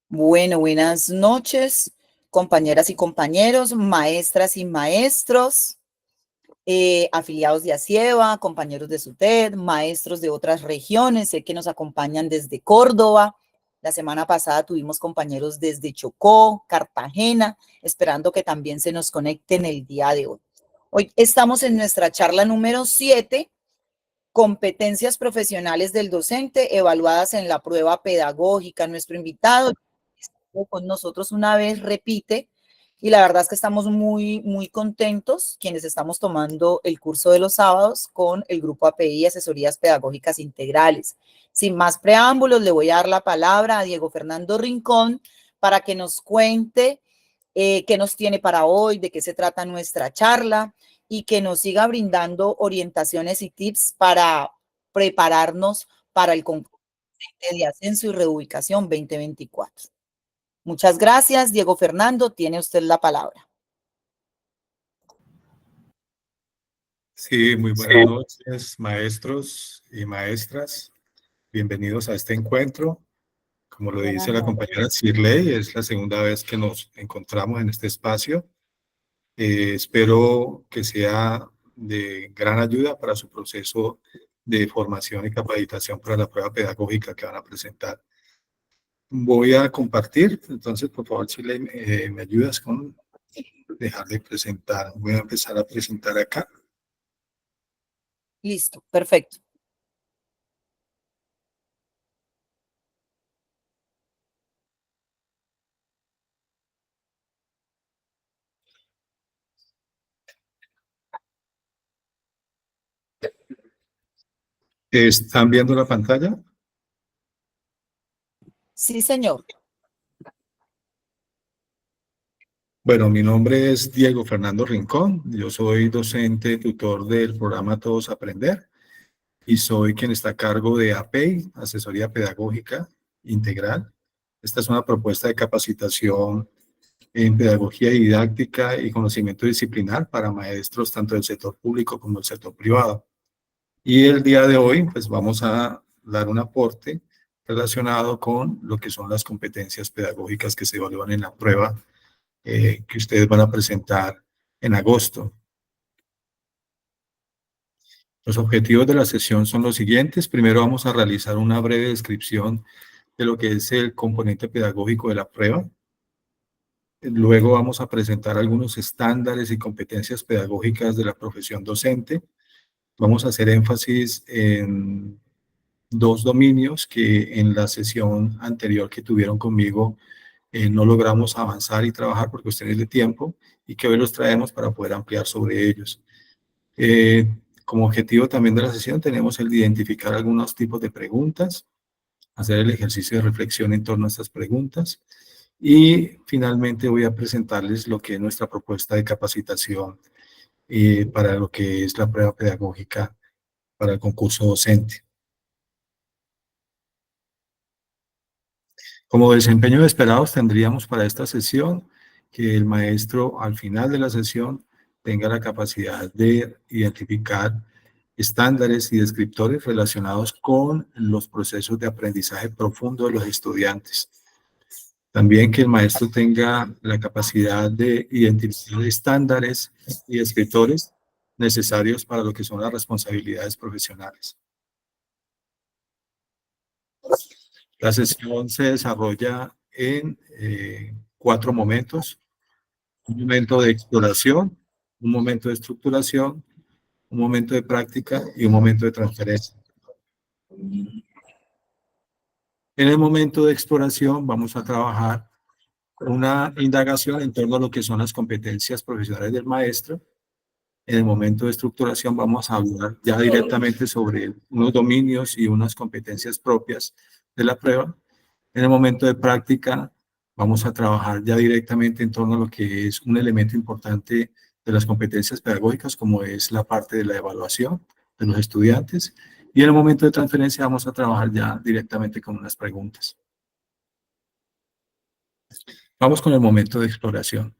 Bueno, buenas noches, compañeras y compañeros, maestras y maestros, afiliados de ASIEVA, compañeros de SUTED, maestros de otras regiones, sé que nos acompañan desde Córdoba. La semana pasada tuvimos compañeros desde Chocó, Cartagena, esperando que también se nos conecten el día de hoy. Hoy estamos en nuestra charla número 7, competencias profesionales del docente evaluadas en la prueba pedagógica. Nuestro invitado con nosotros una vez, repite, y la verdad es que estamos muy contentos quienes estamos tomando el curso de los sábados con el grupo API, Asesorías Pedagógicas Integrales. Sin más preámbulos, le voy a dar la palabra a Diego Fernando Rincón para que nos cuente qué nos tiene para hoy, de qué se trata nuestra charla y que nos siga brindando orientaciones y tips para prepararnos para el concurso de ascenso y reubicación 2024. Muchas gracias, Diego Fernando, tiene usted la palabra. Sí, muy buenas noches, maestros y maestras. Bienvenidos a este encuentro. Como lo dice la compañera Shirley, es la segunda vez que nos encontramos en este espacio. Espero que sea de gran ayuda para su proceso de formación y capacitación para la prueba pedagógica que van a presentar. Voy a compartir, entonces por favor Shirley, me ayudas con dejar de presentar. Voy a empezar a presentar acá. Listo, perfecto. ¿Están viendo la pantalla? Sí, señor. Bueno, mi nombre es Diego Fernando Rincón. Yo soy docente tutor del programa Todos Aprender y soy quien está a cargo de APEI, Asesoría Pedagógica Integral. Esta es una propuesta de capacitación en pedagogía didáctica y conocimiento disciplinar para maestros tanto del sector público como del sector privado. Y el día de hoy, pues vamos a dar un aporte relacionado con lo que son las competencias pedagógicas que se evalúan en la prueba que ustedes van a presentar en agosto. Los objetivos de la sesión son los siguientes. Primero vamos a realizar una breve descripción de lo que es el componente pedagógico de la prueba. Luego vamos a presentar algunos estándares y competencias pedagógicas de la profesión docente. Vamos a hacer énfasis en dos dominios que en la sesión anterior que tuvieron conmigo no logramos avanzar y trabajar por cuestiones de tiempo y que hoy los traemos para poder ampliar sobre ellos. Como objetivo también de la sesión tenemos el de identificar algunos tipos de preguntas, hacer el ejercicio de reflexión en torno a estas preguntas y finalmente voy a presentarles lo que es nuestra propuesta de capacitación para lo que es la prueba pedagógica para el concurso docente. Como desempeño de esperados tendríamos para esta sesión que el maestro al final de la sesión tenga la capacidad de identificar estándares y descriptores relacionados con los procesos de aprendizaje profundo de los estudiantes. También que el maestro tenga la capacidad de identificar estándares y descriptores necesarios para lo que son las responsabilidades profesionales. La sesión se desarrolla en 4 momentos. Un momento de exploración, un momento de estructuración, un momento de práctica y un momento de transferencia. En el momento de exploración vamos a trabajar una indagación en torno a lo que son las competencias profesionales del maestro. En el momento de estructuración vamos a hablar ya directamente sobre unos dominios y unas competencias propias de la prueba. En el momento de práctica vamos a trabajar ya directamente en torno a lo que es un elemento importante de las competencias pedagógicas, como es la parte de la evaluación de los estudiantes. Y en el momento de transferencia vamos a trabajar ya directamente con unas preguntas. Vamos con el momento de exploración.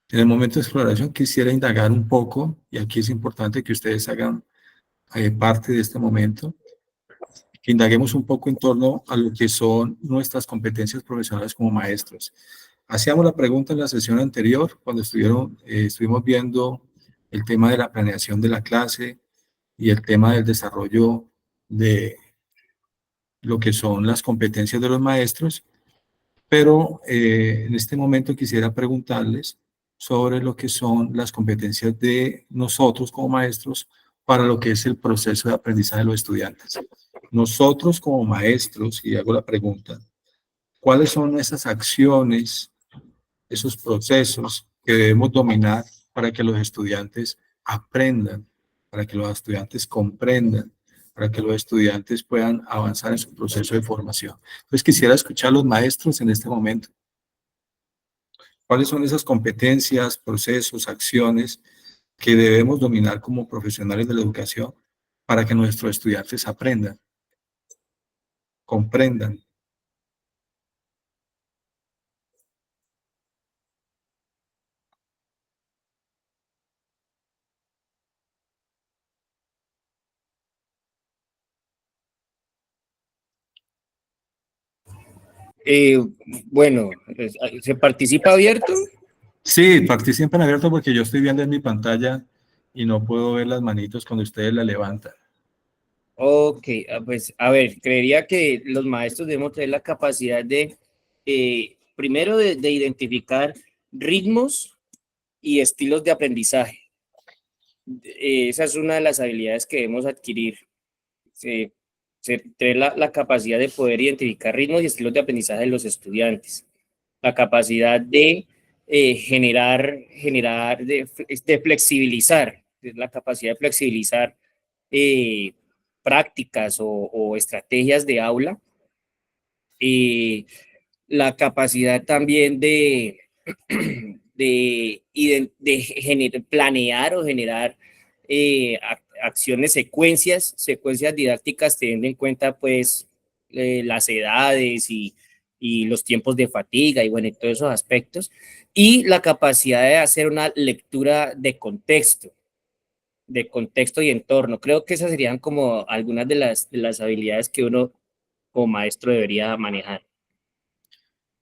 En el momento de exploración quisiera indagar un poco, y aquí es importante que ustedes hagan parte de este momento, que indaguemos un poco en torno a lo que son nuestras competencias profesionales como maestros. Hacíamos la pregunta en la sesión anterior, cuando estuvimos viendo el tema de la planeación de la clase y el tema del desarrollo de lo que son las competencias de los maestros, pero en este momento quisiera preguntarles sobre lo que son las competencias de nosotros como maestros para lo que es el proceso de aprendizaje de los estudiantes. Nosotros como maestros, y hago la pregunta, ¿cuáles son esas acciones, esos procesos que debemos dominar para que los estudiantes aprendan, para que los estudiantes comprendan, para que los estudiantes puedan avanzar en su proceso de formación? Entonces quisiera escuchar a los maestros en este momento. ¿Cuáles son esas competencias, procesos, acciones que debemos dominar como profesionales de la educación para que nuestros estudiantes aprendan, comprendan? Eh, bueno, ¿se participa abierto? Sí, participen abierto porque yo estoy viendo en mi pantalla y no puedo ver las manitos cuando ustedes la levantan. Ok, pues a ver, creería que los maestros debemos tener la capacidad de, primero, de identificar ritmos y estilos de aprendizaje. Esa es una de las habilidades que debemos adquirir. Se, tener la capacidad de poder identificar ritmos y estilos de aprendizaje de los estudiantes. La capacidad de de flexibilizar, la capacidad de flexibilizar eh, prácticas o estrategias de aula, y la capacidad también de planear o generar acciones, secuencias didácticas, teniendo en cuenta pues las edades y los tiempos de fatiga y bueno, y todos esos aspectos, y la capacidad de hacer una lectura de contexto y entorno. Creo que esas serían como algunas de las habilidades que uno como maestro debería manejar.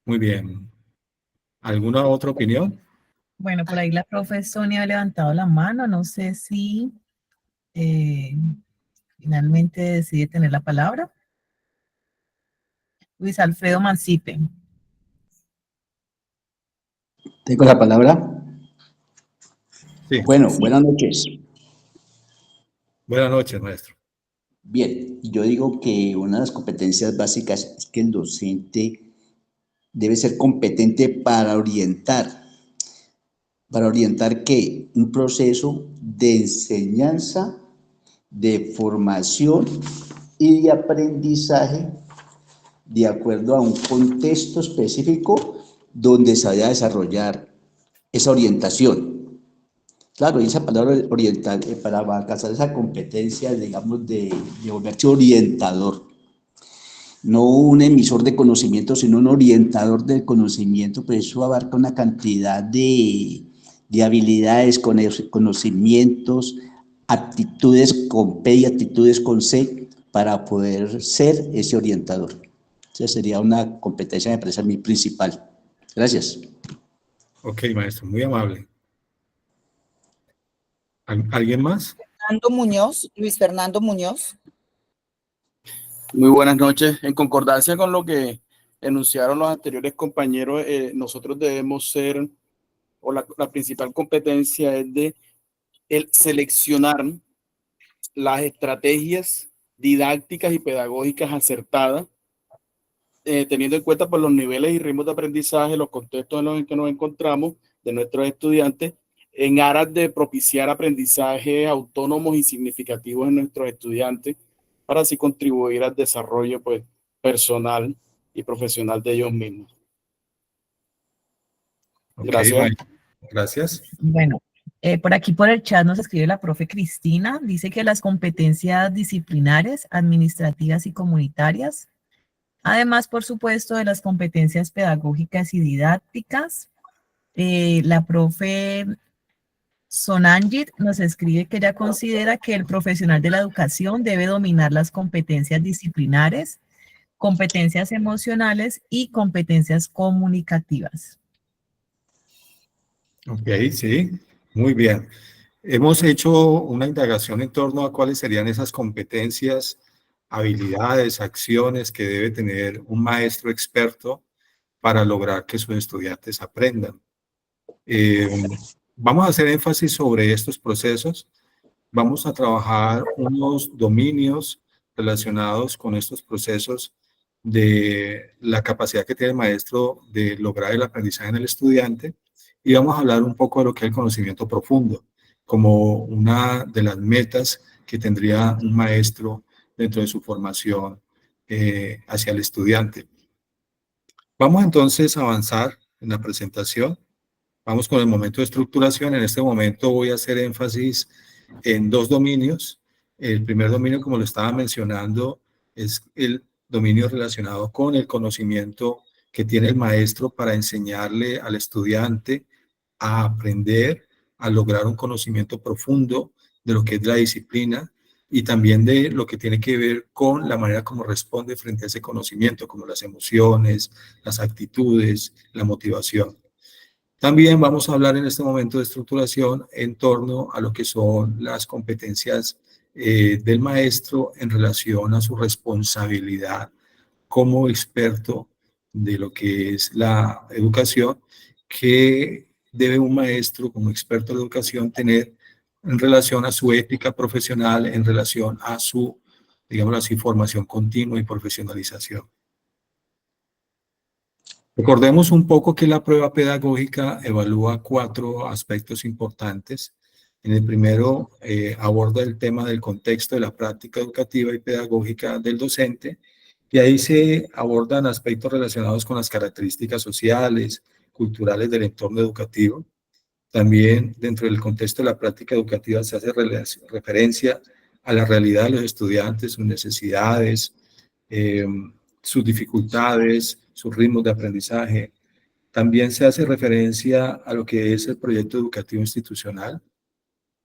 Muy bien. ¿Alguna otra opinión? Bueno, por ahí la profe Sonia ha levantado la mano, no sé si eh, finalmente decide tener la palabra. Luis Alfredo Mancipe. Tengo la palabra. Sí. Bueno, Sí. buenas noches. Buenas noches, maestro. Bien, yo digo que una de las competencias básicas es que el docente debe ser competente para orientar ¿qué? Un proceso de enseñanza, de formación y de aprendizaje de acuerdo a un contexto específico donde se vaya a desarrollar esa orientación. Claro, y esa palabra orientar, para alcanzar esa competencia, digamos, de volverse orientador, no un emisor de conocimiento, sino un orientador del conocimiento, pues eso abarca una cantidad de habilidades, conocimientos, actitudes con P y actitudes con C para poder ser ese orientador. Esa sería una competencia, me parece a mí, principal. Gracias. Ok, maestro, muy amable. ¿Alguien más? Luis Fernando Muñoz. Muy buenas noches. En concordancia con lo que enunciaron los anteriores compañeros, nosotros debemos ser, o la principal competencia es de el seleccionar las estrategias didácticas y pedagógicas acertadas, teniendo en cuenta pues, los niveles y ritmos de aprendizaje, los contextos en los que nos encontramos de nuestros estudiantes, en aras de propiciar aprendizajes autónomos y significativos en nuestros estudiantes, para así contribuir al desarrollo pues, personal y profesional de ellos mismos. Ok, Gracias. maestro. Gracias. Bueno, por aquí por el chat nos escribe la profe Cristina, dice que las competencias disciplinares, administrativas y comunitarias, además, por supuesto, de las competencias pedagógicas y didácticas, la profe Sonanjit nos escribe que ella considera que el profesional de la educación debe dominar las competencias disciplinares, competencias emocionales y competencias comunicativas. Ok, sí, muy bien. Hemos hecho una indagación en torno a cuáles serían esas competencias, habilidades, acciones que debe tener un maestro experto para lograr que sus estudiantes aprendan. Vamos a hacer énfasis sobre estos procesos. Vamos a trabajar unos dominios relacionados con estos procesos de la capacidad que tiene el maestro de lograr el aprendizaje en el estudiante, y vamos a hablar un poco de lo que es el conocimiento profundo, como una de las metas que tendría un maestro dentro de su formación hacia el estudiante. Vamos entonces a avanzar en la presentación. Vamos con el momento de estructuración. En este momento voy a hacer énfasis en dos dominios. El primer dominio, como lo estaba mencionando, es el dominio relacionado con el conocimiento que tiene el maestro para enseñarle al estudiante a aprender, a lograr un conocimiento profundo de lo que es la disciplina y también de lo que tiene que ver con la manera como responde frente a ese conocimiento, como las emociones, las actitudes, la motivación. También vamos a hablar en este momento de estructuración en torno a lo que son las competencias del maestro en relación a su responsabilidad como experto de lo que es la educación, que debe un maestro como experto de educación tener en relación a su ética profesional, en relación a su, digamos así, formación continua y profesionalización. Recordemos un poco que la prueba pedagógica evalúa 4 aspectos importantes. En el primero aborda el tema del contexto de la práctica educativa y pedagógica del docente, y ahí se abordan aspectos relacionados con las características sociales, culturales del entorno educativo. También dentro del contexto de la práctica educativa se hace referencia a la realidad de los estudiantes, sus necesidades, sus dificultades, sus ritmos de aprendizaje. También se hace referencia a lo que es el proyecto educativo institucional,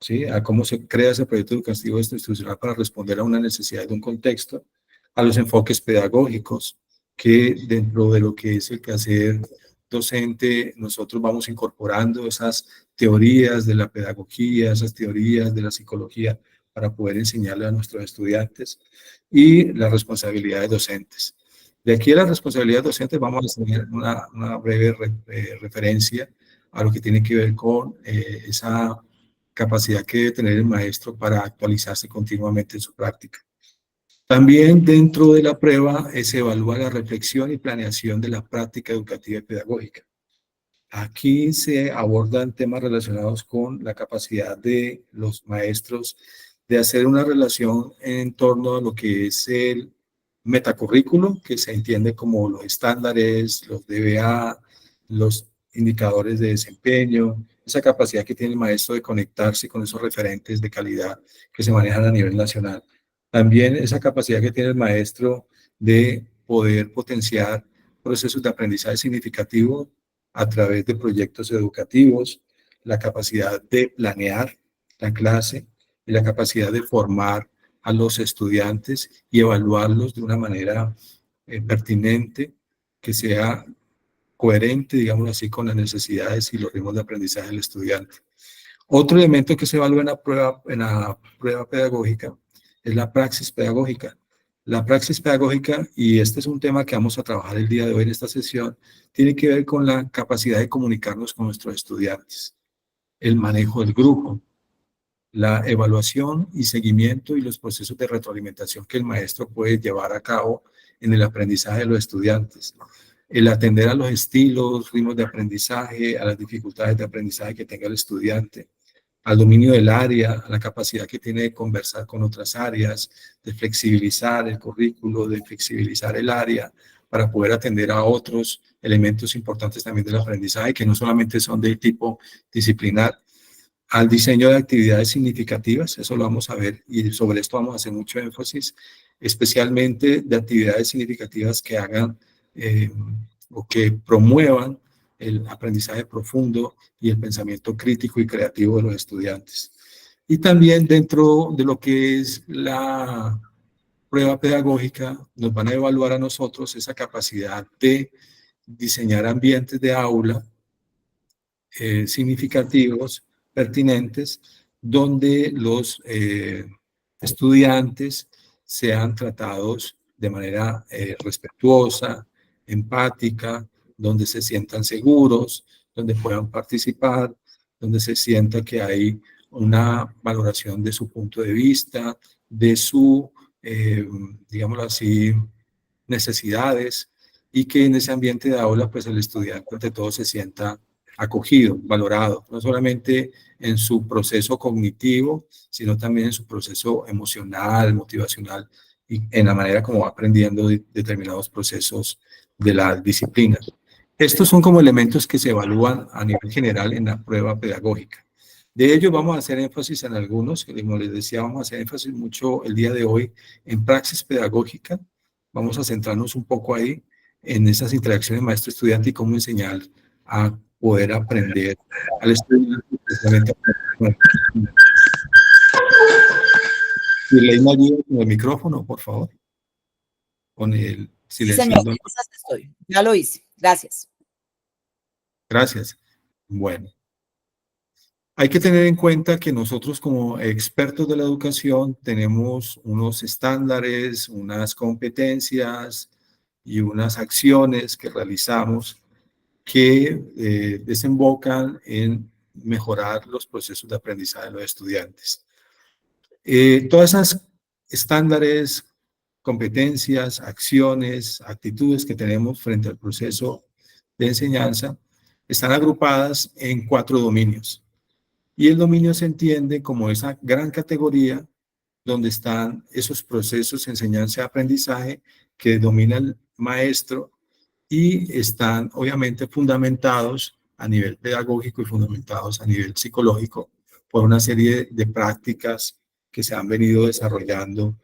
¿sí? A cómo se crea ese proyecto educativo institucional para responder a una necesidad de un contexto, a los enfoques pedagógicos, que dentro de lo que es el quehacer docente, nosotros vamos incorporando esas teorías de la pedagogía, esas teorías de la psicología para poder enseñarle a nuestros estudiantes, y las responsabilidades docentes. De aquí a las responsabilidades docentes vamos a hacer una breve referencia a lo que tiene que ver con esa capacidad que debe tener el maestro para actualizarse continuamente en su práctica. También dentro de la prueba se evalúa la reflexión y planeación de la práctica educativa y pedagógica. Aquí se abordan temas relacionados con la capacidad de los maestros de hacer una relación en torno a lo que es el metacurrículo, que se entiende como los estándares, los DBA, los indicadores de desempeño, esa capacidad que tiene el maestro de conectarse con esos referentes de calidad que se manejan a nivel nacional. También esa capacidad que tiene el maestro de poder potenciar procesos de aprendizaje significativo a través de proyectos educativos, la capacidad de planear la clase y la capacidad de formar a los estudiantes y evaluarlos de una manera pertinente, que sea coherente, digámoslo así, con las necesidades y los ritmos de aprendizaje del estudiante. Otro elemento que se evalúa en la prueba pedagógica es la praxis pedagógica. La praxis pedagógica, y este es un tema que vamos a trabajar el día de hoy en esta sesión, tiene que ver con la capacidad de comunicarnos con nuestros estudiantes, el manejo del grupo, la evaluación y seguimiento y los procesos de retroalimentación que el maestro puede llevar a cabo en el aprendizaje de los estudiantes, el atender a los estilos, ritmos de aprendizaje, a las dificultades de aprendizaje que tenga el estudiante, al dominio del área, a la capacidad que tiene de conversar con otras áreas, de flexibilizar el currículo, de flexibilizar el área para poder atender a otros elementos importantes también del aprendizaje, que no solamente son de tipo disciplinar, al diseño de actividades significativas, eso lo vamos a ver y sobre esto vamos a hacer mucho énfasis, especialmente de actividades significativas que hagan o que promuevan el aprendizaje profundo y el pensamiento crítico y creativo de los estudiantes. Y también dentro de lo que es la prueba pedagógica, nos van a evaluar a nosotros esa capacidad de diseñar ambientes de aula significativos, pertinentes, donde los estudiantes sean tratados de manera respetuosa, empática, donde se sientan seguros, donde puedan participar, donde se sienta que hay una valoración de su punto de vista, de su, digámoslo así, necesidades, y que en ese ambiente de aula, pues el estudiante ante todo se sienta acogido, valorado, no solamente en su proceso cognitivo, sino también en su proceso emocional, motivacional, y en la manera como va aprendiendo determinados procesos de la disciplina. Estos son como elementos que se evalúan a nivel general en la prueba pedagógica. De ello vamos a hacer énfasis en algunos, que como les decía, vamos a hacer énfasis mucho el día de hoy en praxis pedagógica. Vamos a centrarnos un poco ahí en esas interacciones maestro-estudiante y cómo enseñar a poder aprender al estudiante. Y Leima, ayuda con el micrófono, por favor. Con el silenciando. Sí, señor, estoy. Ya lo hice. Gracias. Gracias. Bueno. Hay que tener en cuenta que nosotros como expertos de la educación tenemos unos estándares, unas competencias y unas acciones que realizamos que desembocan en mejorar los procesos de aprendizaje de los estudiantes. Todas esas estándares, competencias, acciones, actitudes que tenemos frente al proceso de enseñanza están agrupadas en 4 dominios. Y el dominio se entiende como esa gran categoría donde están esos procesos de enseñanza y aprendizaje que domina el maestro y están obviamente fundamentados a nivel pedagógico y fundamentados a nivel psicológico por una serie de prácticas que se han venido desarrollando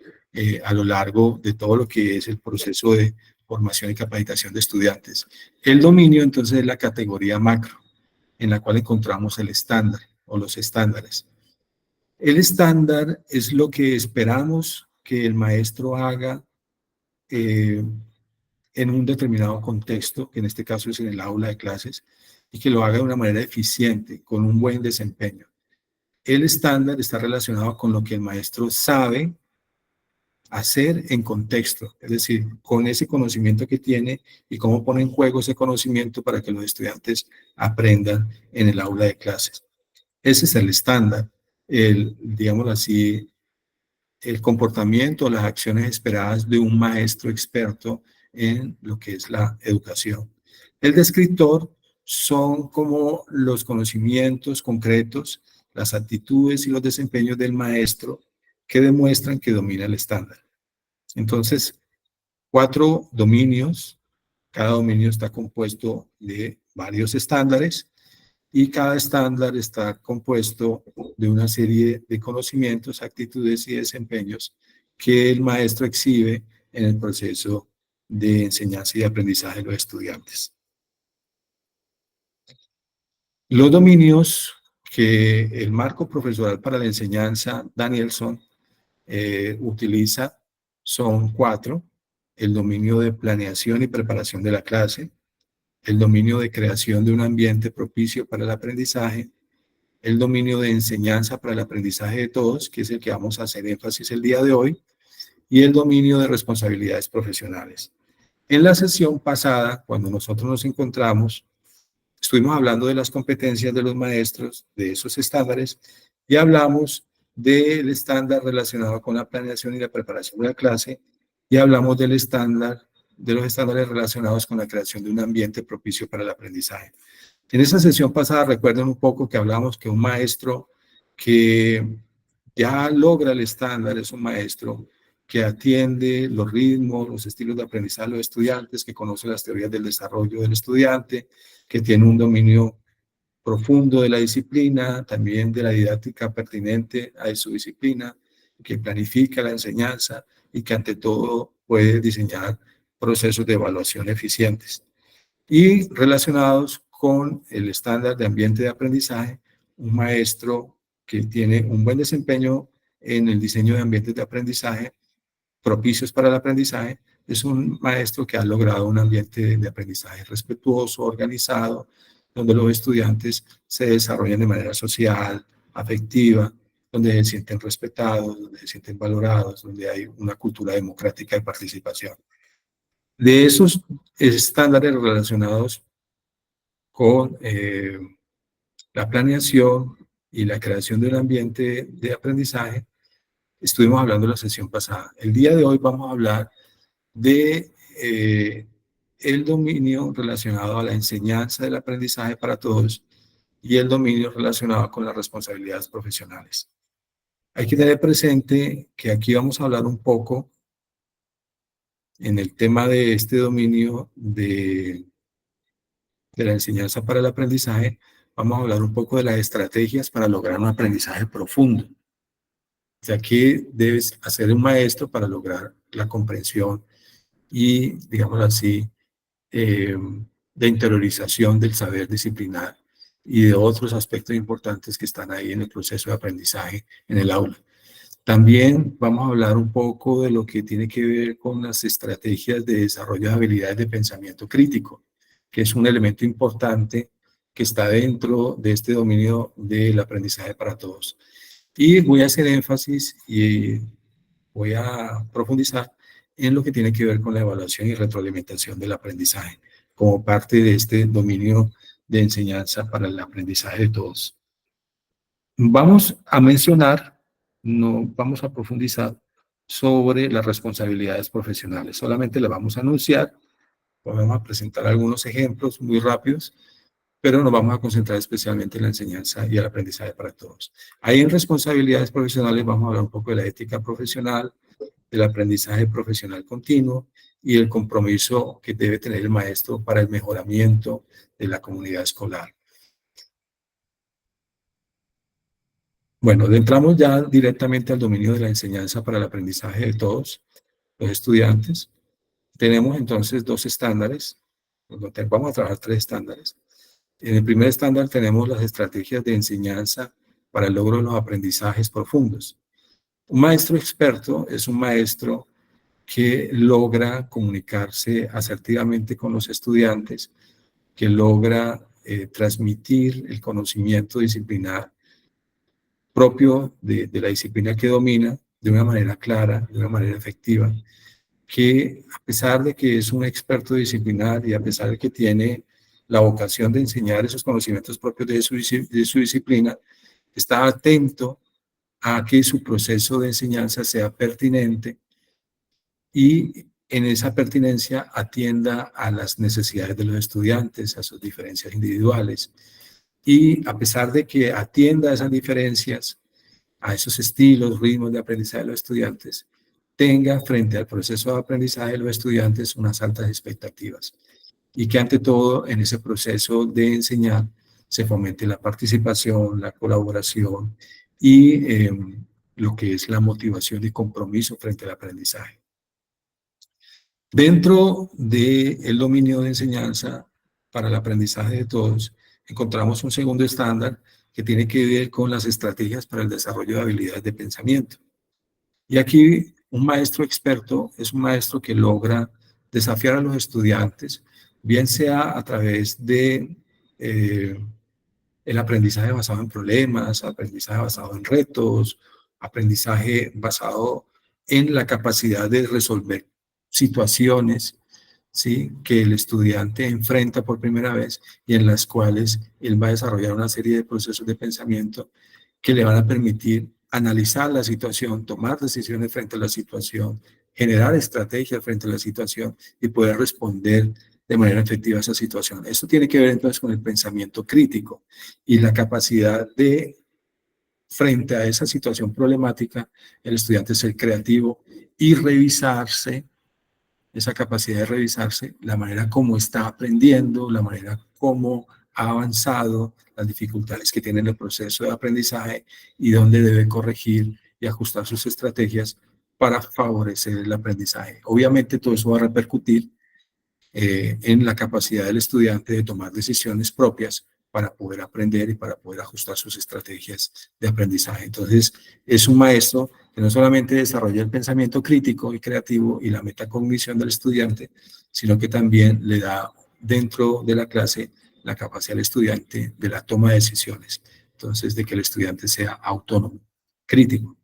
a lo largo de todo lo que es el proceso de formación y capacitación de estudiantes. El dominio entonces es la categoría macro, en la cual encontramos el estándar o los estándares. El estándar es lo que esperamos que el maestro haga en un determinado contexto, que en este caso es en el aula de clases, y que lo haga de una manera eficiente, con un buen desempeño. El estándar está relacionado con lo que el maestro sabe hacer en contexto, es decir, con ese conocimiento que tiene y cómo pone en juego ese conocimiento para que los estudiantes aprendan en el aula de clases. Ese es el estándar, digámoslo así, el comportamiento, las acciones esperadas de un maestro experto en lo que es la educación. El descriptor son como los conocimientos concretos, las actitudes y los desempeños del maestro que demuestran que domina el estándar. Entonces, 4 dominios, cada dominio está compuesto de varios estándares y cada estándar está compuesto de una serie de conocimientos, actitudes y desempeños que el maestro exhibe en el proceso de enseñanza y aprendizaje de los estudiantes. Los dominios que el marco profesoral para la enseñanza, Danielson, utiliza son 4. El dominio de planeación y preparación de la clase, el dominio de creación de un ambiente propicio para el aprendizaje, el dominio de enseñanza para el aprendizaje de todos, que es el que vamos a hacer énfasis el día de hoy, y el dominio de responsabilidades profesionales. En la sesión pasada, cuando nosotros nos encontramos, estuvimos hablando de las competencias de los maestros, de esos estándares, y hablamos del estándar relacionado con la planeación y la preparación de la clase, y hablamos del estándar, de los estándares relacionados con la creación de un ambiente propicio para el aprendizaje. En esa sesión pasada, recuerden un poco que hablamos que un maestro que ya logra el estándar es un maestro que atiende los ritmos, los estilos de aprendizaje de los estudiantes, que conoce las teorías del desarrollo del estudiante, que tiene un dominio profundo de la disciplina, también de la didáctica pertinente a su disciplina, que planifica la enseñanza y que ante todo puede diseñar procesos de evaluación eficientes. Y relacionados con el estándar de ambiente de aprendizaje, un maestro que tiene un buen desempeño en el diseño de ambientes de aprendizaje propicios para el aprendizaje, es un maestro que ha logrado un ambiente de aprendizaje respetuoso, organizado, donde los estudiantes se desarrollan de manera social, afectiva, donde se sienten respetados, donde se sienten valorados, donde hay una cultura democrática de participación. De esos estándares relacionados con la planeación y la creación de un ambiente de aprendizaje, estuvimos hablando en la sesión pasada. El día de hoy vamos a hablar de el dominio relacionado a la enseñanza del aprendizaje para todos y el dominio relacionado con las responsabilidades profesionales. Hay que tener presente que aquí vamos a hablar un poco en el tema de este dominio de la enseñanza para el aprendizaje, vamos a hablar un poco de las estrategias para lograr un aprendizaje profundo. O sea, ¿qué debes hacer un maestro para lograr la comprensión y, digamos así, de interiorización del saber disciplinar y de otros aspectos importantes que están ahí en el proceso de aprendizaje en el aula? También vamos a hablar un poco de lo que tiene que ver con las estrategias de desarrollo de habilidades de pensamiento crítico, que es un elemento importante que está dentro de este dominio del aprendizaje para todos. Y voy a hacer énfasis y voy a profundizar en lo que tiene que ver con la evaluación y retroalimentación del aprendizaje, como parte de este dominio de enseñanza para el aprendizaje de todos. Vamos a mencionar, no vamos a profundizar sobre las responsabilidades profesionales, solamente las vamos a anunciar, vamos a presentar algunos ejemplos muy rápidos, pero nos vamos a concentrar especialmente en la enseñanza y el aprendizaje para todos. Ahí en responsabilidades profesionales vamos a hablar un poco de la ética profesional, del aprendizaje profesional continuo y el compromiso que debe tener el maestro para el mejoramiento de la comunidad escolar. Bueno, entramos ya directamente al dominio de la enseñanza para el aprendizaje de todos los estudiantes. Tenemos entonces dos estándares, vamos a trabajar tres estándares. En el primer estándar tenemos las estrategias de enseñanza para el logro de los aprendizajes profundos. Un maestro experto es un maestro que logra comunicarse asertivamente con los estudiantes, que logra transmitir el conocimiento disciplinar propio de la disciplina que domina de una manera clara, de una manera efectiva, que a pesar de que es un experto disciplinar y a pesar de que tiene la vocación de enseñar esos conocimientos propios de su disciplina, está atento a que su proceso de enseñanza sea pertinente y en esa pertinencia atienda a las necesidades de los estudiantes, a sus diferencias individuales. Y a pesar de que atienda a esas diferencias, a esos estilos, ritmos de aprendizaje de los estudiantes, tenga frente al proceso de aprendizaje de los estudiantes unas altas expectativas. Y que ante todo en ese proceso de enseñar se fomente la participación, la colaboración y lo que es la motivación y compromiso frente al aprendizaje. Dentro del dominio de enseñanza para el aprendizaje de todos, encontramos un segundo estándar que tiene que ver con las estrategias para el desarrollo de habilidades de pensamiento. Y aquí un maestro experto es un maestro que logra desafiar a los estudiantes, bien sea a través de el aprendizaje basado en problemas, aprendizaje basado en retos, aprendizaje basado en la capacidad de resolver situaciones, ¿sí?, que el estudiante enfrenta por primera vez y en las cuales él va a desarrollar una serie de procesos de pensamiento que le van a permitir analizar la situación, tomar decisiones frente a la situación, generar estrategias frente a la situación y poder responder de manera efectiva a esa situación. Esto tiene que ver entonces con el pensamiento crítico y la capacidad de, frente a esa situación problemática, el estudiante ser creativo y revisarse, esa capacidad de revisarse, la manera como está aprendiendo, la manera como ha avanzado, las dificultades que tiene en el proceso de aprendizaje y dónde debe corregir y ajustar sus estrategias para favorecer el aprendizaje. Obviamente todo eso va a repercutir en la capacidad del estudiante de tomar decisiones propias para poder aprender y para poder ajustar sus estrategias de aprendizaje. Entonces, es un maestro que no solamente desarrolla el pensamiento crítico y creativo y la metacognición del estudiante, sino que también le da dentro de la clase la capacidad al estudiante de la toma de decisiones. Entonces, de que el estudiante sea autónomo, crítico.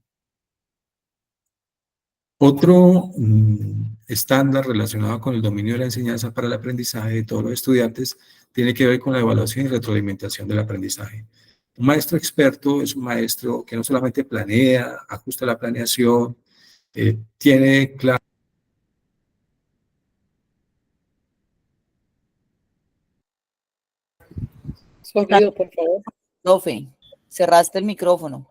Otro estándar relacionado con el dominio de la enseñanza para el aprendizaje de todos los estudiantes tiene que ver con la evaluación y retroalimentación del aprendizaje. Un maestro experto es un maestro que no solamente planea, ajusta la planeación, tiene claro. Sonido, por favor. Profe, cerraste el micrófono.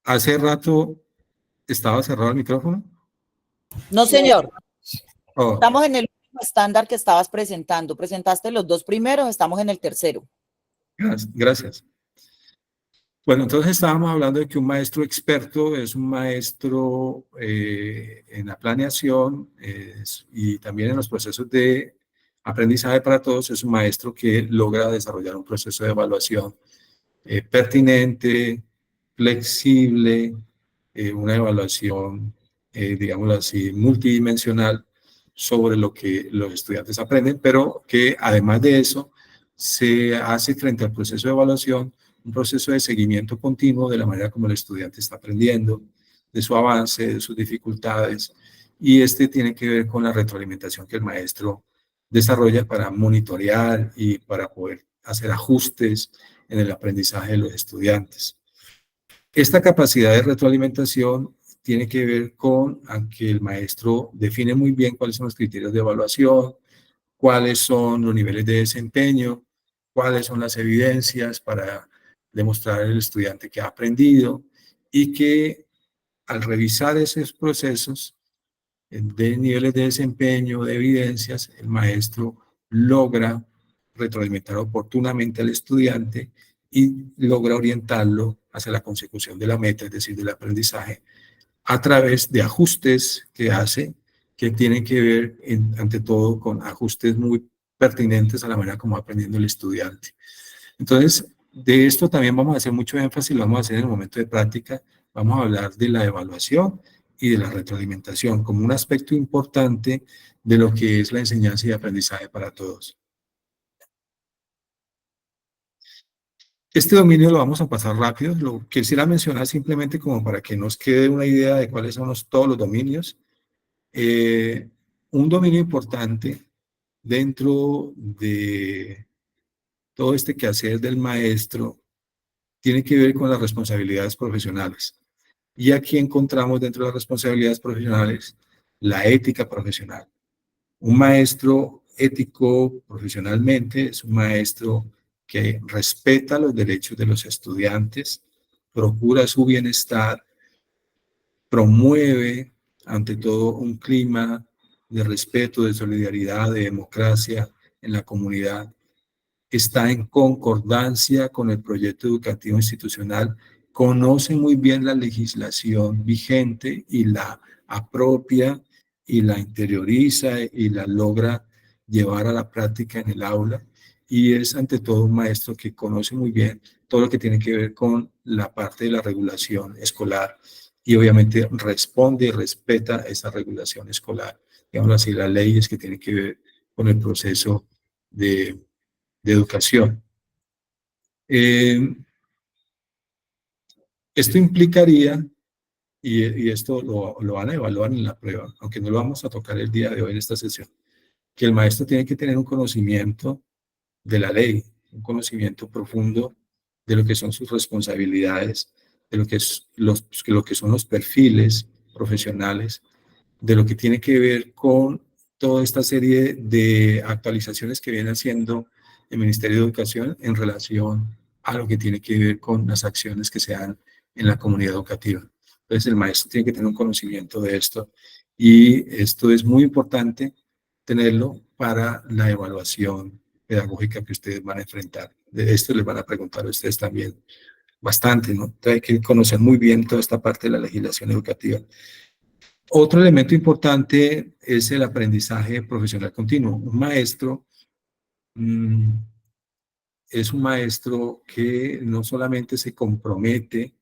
Hace rato estaba cerrado el micrófono. No, señor. Oh, Estamos en el último estándar que estabas presentando. Presentaste los dos primeros, estamos en el tercero. gracias. Bueno, entonces estábamos hablando de que un maestro experto es un maestro en la planeación y también en los procesos de aprendizaje para todos. Es un maestro que logra desarrollar un proceso de evaluación pertinente, flexible, una evaluación, digámoslo así, multidimensional sobre lo que los estudiantes aprenden, pero que además de eso se hace frente al proceso de evaluación un proceso de seguimiento continuo de la manera como el estudiante está aprendiendo, de su avance, de sus dificultades, y este tiene que ver con la retroalimentación que el maestro desarrolla para monitorear y para poder hacer ajustes en el aprendizaje de los estudiantes. Esta capacidad de retroalimentación tiene que ver con que el maestro define muy bien cuáles son los criterios de evaluación, cuáles son los niveles de desempeño, cuáles son las evidencias para demostrar al estudiante que ha aprendido y que al revisar esos procesos de niveles de desempeño, de evidencias, el maestro logra retroalimentar oportunamente al estudiante y logra orientarlo hacia la consecución de la meta, es decir, del aprendizaje, a través de ajustes que hace, que tienen que ver, ante todo, con ajustes muy pertinentes a la manera como va aprendiendo el estudiante. Entonces, de esto también vamos a hacer mucho énfasis, lo vamos a hacer en el momento de práctica, vamos a hablar de la evaluación y de la retroalimentación como un aspecto importante de lo que es la enseñanza y aprendizaje para todos. Este dominio lo vamos a pasar rápido, lo quisiera mencionar simplemente como para que nos quede una idea de cuáles son todos los dominios. Un dominio importante dentro de todo este quehacer del maestro tiene que ver con las responsabilidades profesionales. Y aquí encontramos dentro de las responsabilidades profesionales la ética profesional. Un maestro ético profesionalmente es un maestro que respeta los derechos de los estudiantes, procura su bienestar, promueve ante todo un clima de respeto, de solidaridad, de democracia en la comunidad, está en concordancia con el proyecto educativo institucional, conoce muy bien la legislación vigente y la apropia y la interioriza y la logra llevar a la práctica en el aula, y es ante todo un maestro que conoce muy bien todo lo que tiene que ver con la parte de la regulación escolar y obviamente responde y respeta esa regulación escolar, digamos así, las leyes que tienen que ver con el proceso de educación. Esto implicaría, y esto lo van a evaluar en la prueba, aunque no lo vamos a tocar el día de hoy en esta sesión, que el maestro tiene que tener un conocimiento de la ley, un conocimiento profundo de lo que son sus responsabilidades, de lo que son los perfiles profesionales, de lo que tiene que ver con toda esta serie de actualizaciones que viene haciendo el Ministerio de Educación en relación a lo que tiene que ver con las acciones que se dan en la comunidad educativa. Entonces el maestro tiene que tener un conocimiento de esto y esto es muy importante tenerlo para la evaluación pedagógica que ustedes van a enfrentar. De esto les van a preguntar a ustedes también bastante, ¿no? Entonces hay que conocer muy bien toda esta parte de la legislación educativa. Otro elemento importante es el aprendizaje profesional continuo. Un maestro es un maestro que no solamente se compromete,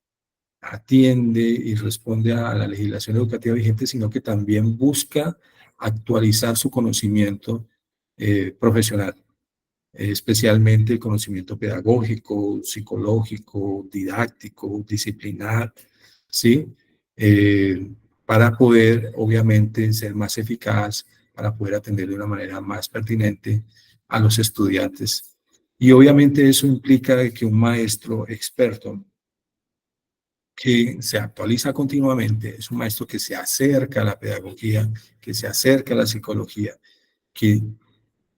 atiende y responde a la legislación educativa vigente, sino que también busca actualizar su conocimiento profesional, especialmente el conocimiento pedagógico, psicológico, didáctico, disciplinar, ¿sí? Para poder, obviamente, ser más eficaz, para poder atender de una manera más pertinente a los estudiantes. Y obviamente eso implica que un maestro experto que se actualiza continuamente, es un maestro que se acerca a la pedagogía, que se acerca a la psicología, que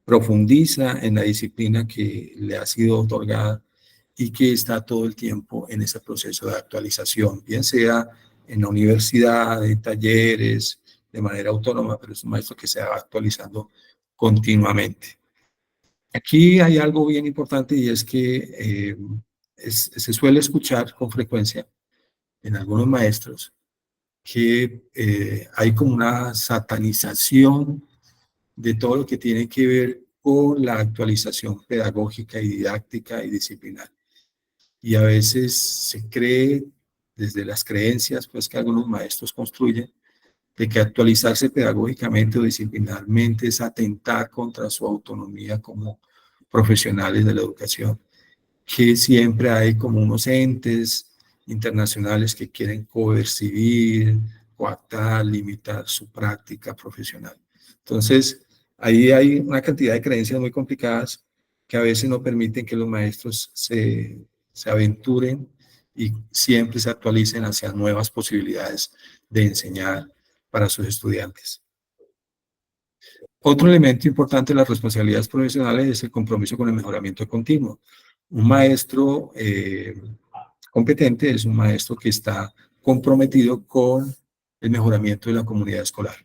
profundiza en la disciplina que le ha sido otorgada y que está todo el tiempo en ese proceso de actualización, bien sea en la universidad, en talleres, de manera autónoma, pero es un maestro que se va actualizando continuamente. Aquí hay algo bien importante y es que se suele escuchar con frecuencia en algunos maestros que hay como una satanización de todo lo que tiene que ver con la actualización pedagógica y didáctica y disciplinar. Y a veces se cree, desde las creencias pues, que algunos maestros construyen, de que actualizarse pedagógicamente o disciplinarmente es atentar contra su autonomía como profesionales de la educación, que siempre hay como unos entes internacionales que quieren coercibir, coactar, limitar su práctica profesional. Entonces, ahí hay una cantidad de creencias muy complicadas que a veces no permiten que los maestros se aventuren y siempre se actualicen hacia nuevas posibilidades de enseñar para sus estudiantes. Otro elemento importante de las responsabilidades profesionales es el compromiso con el mejoramiento continuo. Un maestro competente es un maestro que está comprometido con el mejoramiento de la comunidad escolar,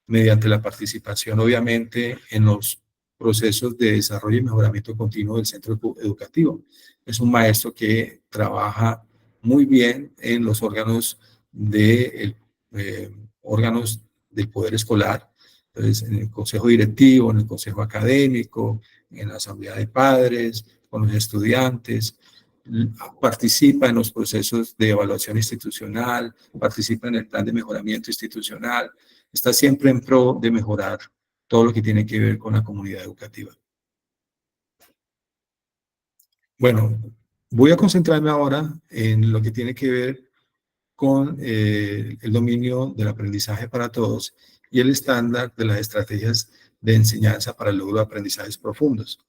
mediante la participación, obviamente, en los procesos de desarrollo y mejoramiento continuo del centro educativo. Es un maestro que trabaja muy bien en los órganos órganos del poder escolar, entonces, en el consejo directivo, en el consejo académico, en la asamblea de padres, con los estudiantes, participa en los procesos de evaluación institucional, participa en el plan de mejoramiento institucional, está siempre en pro de mejorar todo lo que tiene que ver con la comunidad educativa. Bueno, voy a concentrarme ahora en lo que tiene que ver con el dominio del aprendizaje para todos y el estándar de las estrategias de enseñanza para el logro de aprendizajes profundos.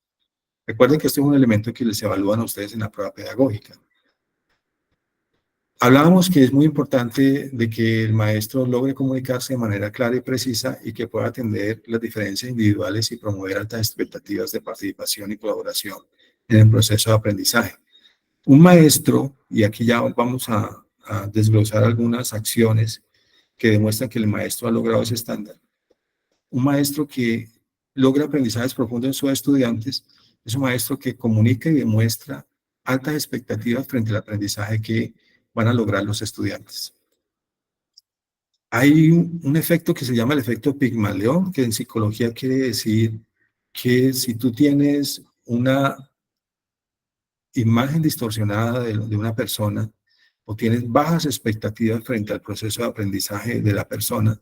Recuerden que este es un elemento que les evalúan a ustedes en la prueba pedagógica. Hablábamos que es muy importante de que el maestro logre comunicarse de manera clara y precisa y que pueda atender las diferencias individuales y promover altas expectativas de participación y colaboración en el proceso de aprendizaje. Un maestro, y aquí ya vamos a desglosar algunas acciones que demuestran que el maestro ha logrado ese estándar. Un maestro que logra aprendizajes profundos en sus estudiantes es un maestro que comunica y demuestra altas expectativas frente al aprendizaje que van a lograr los estudiantes. Hay un efecto que se llama el efecto Pigmalión, que en psicología quiere decir que si tú tienes una imagen distorsionada de una persona o tienes bajas expectativas frente al proceso de aprendizaje de la persona,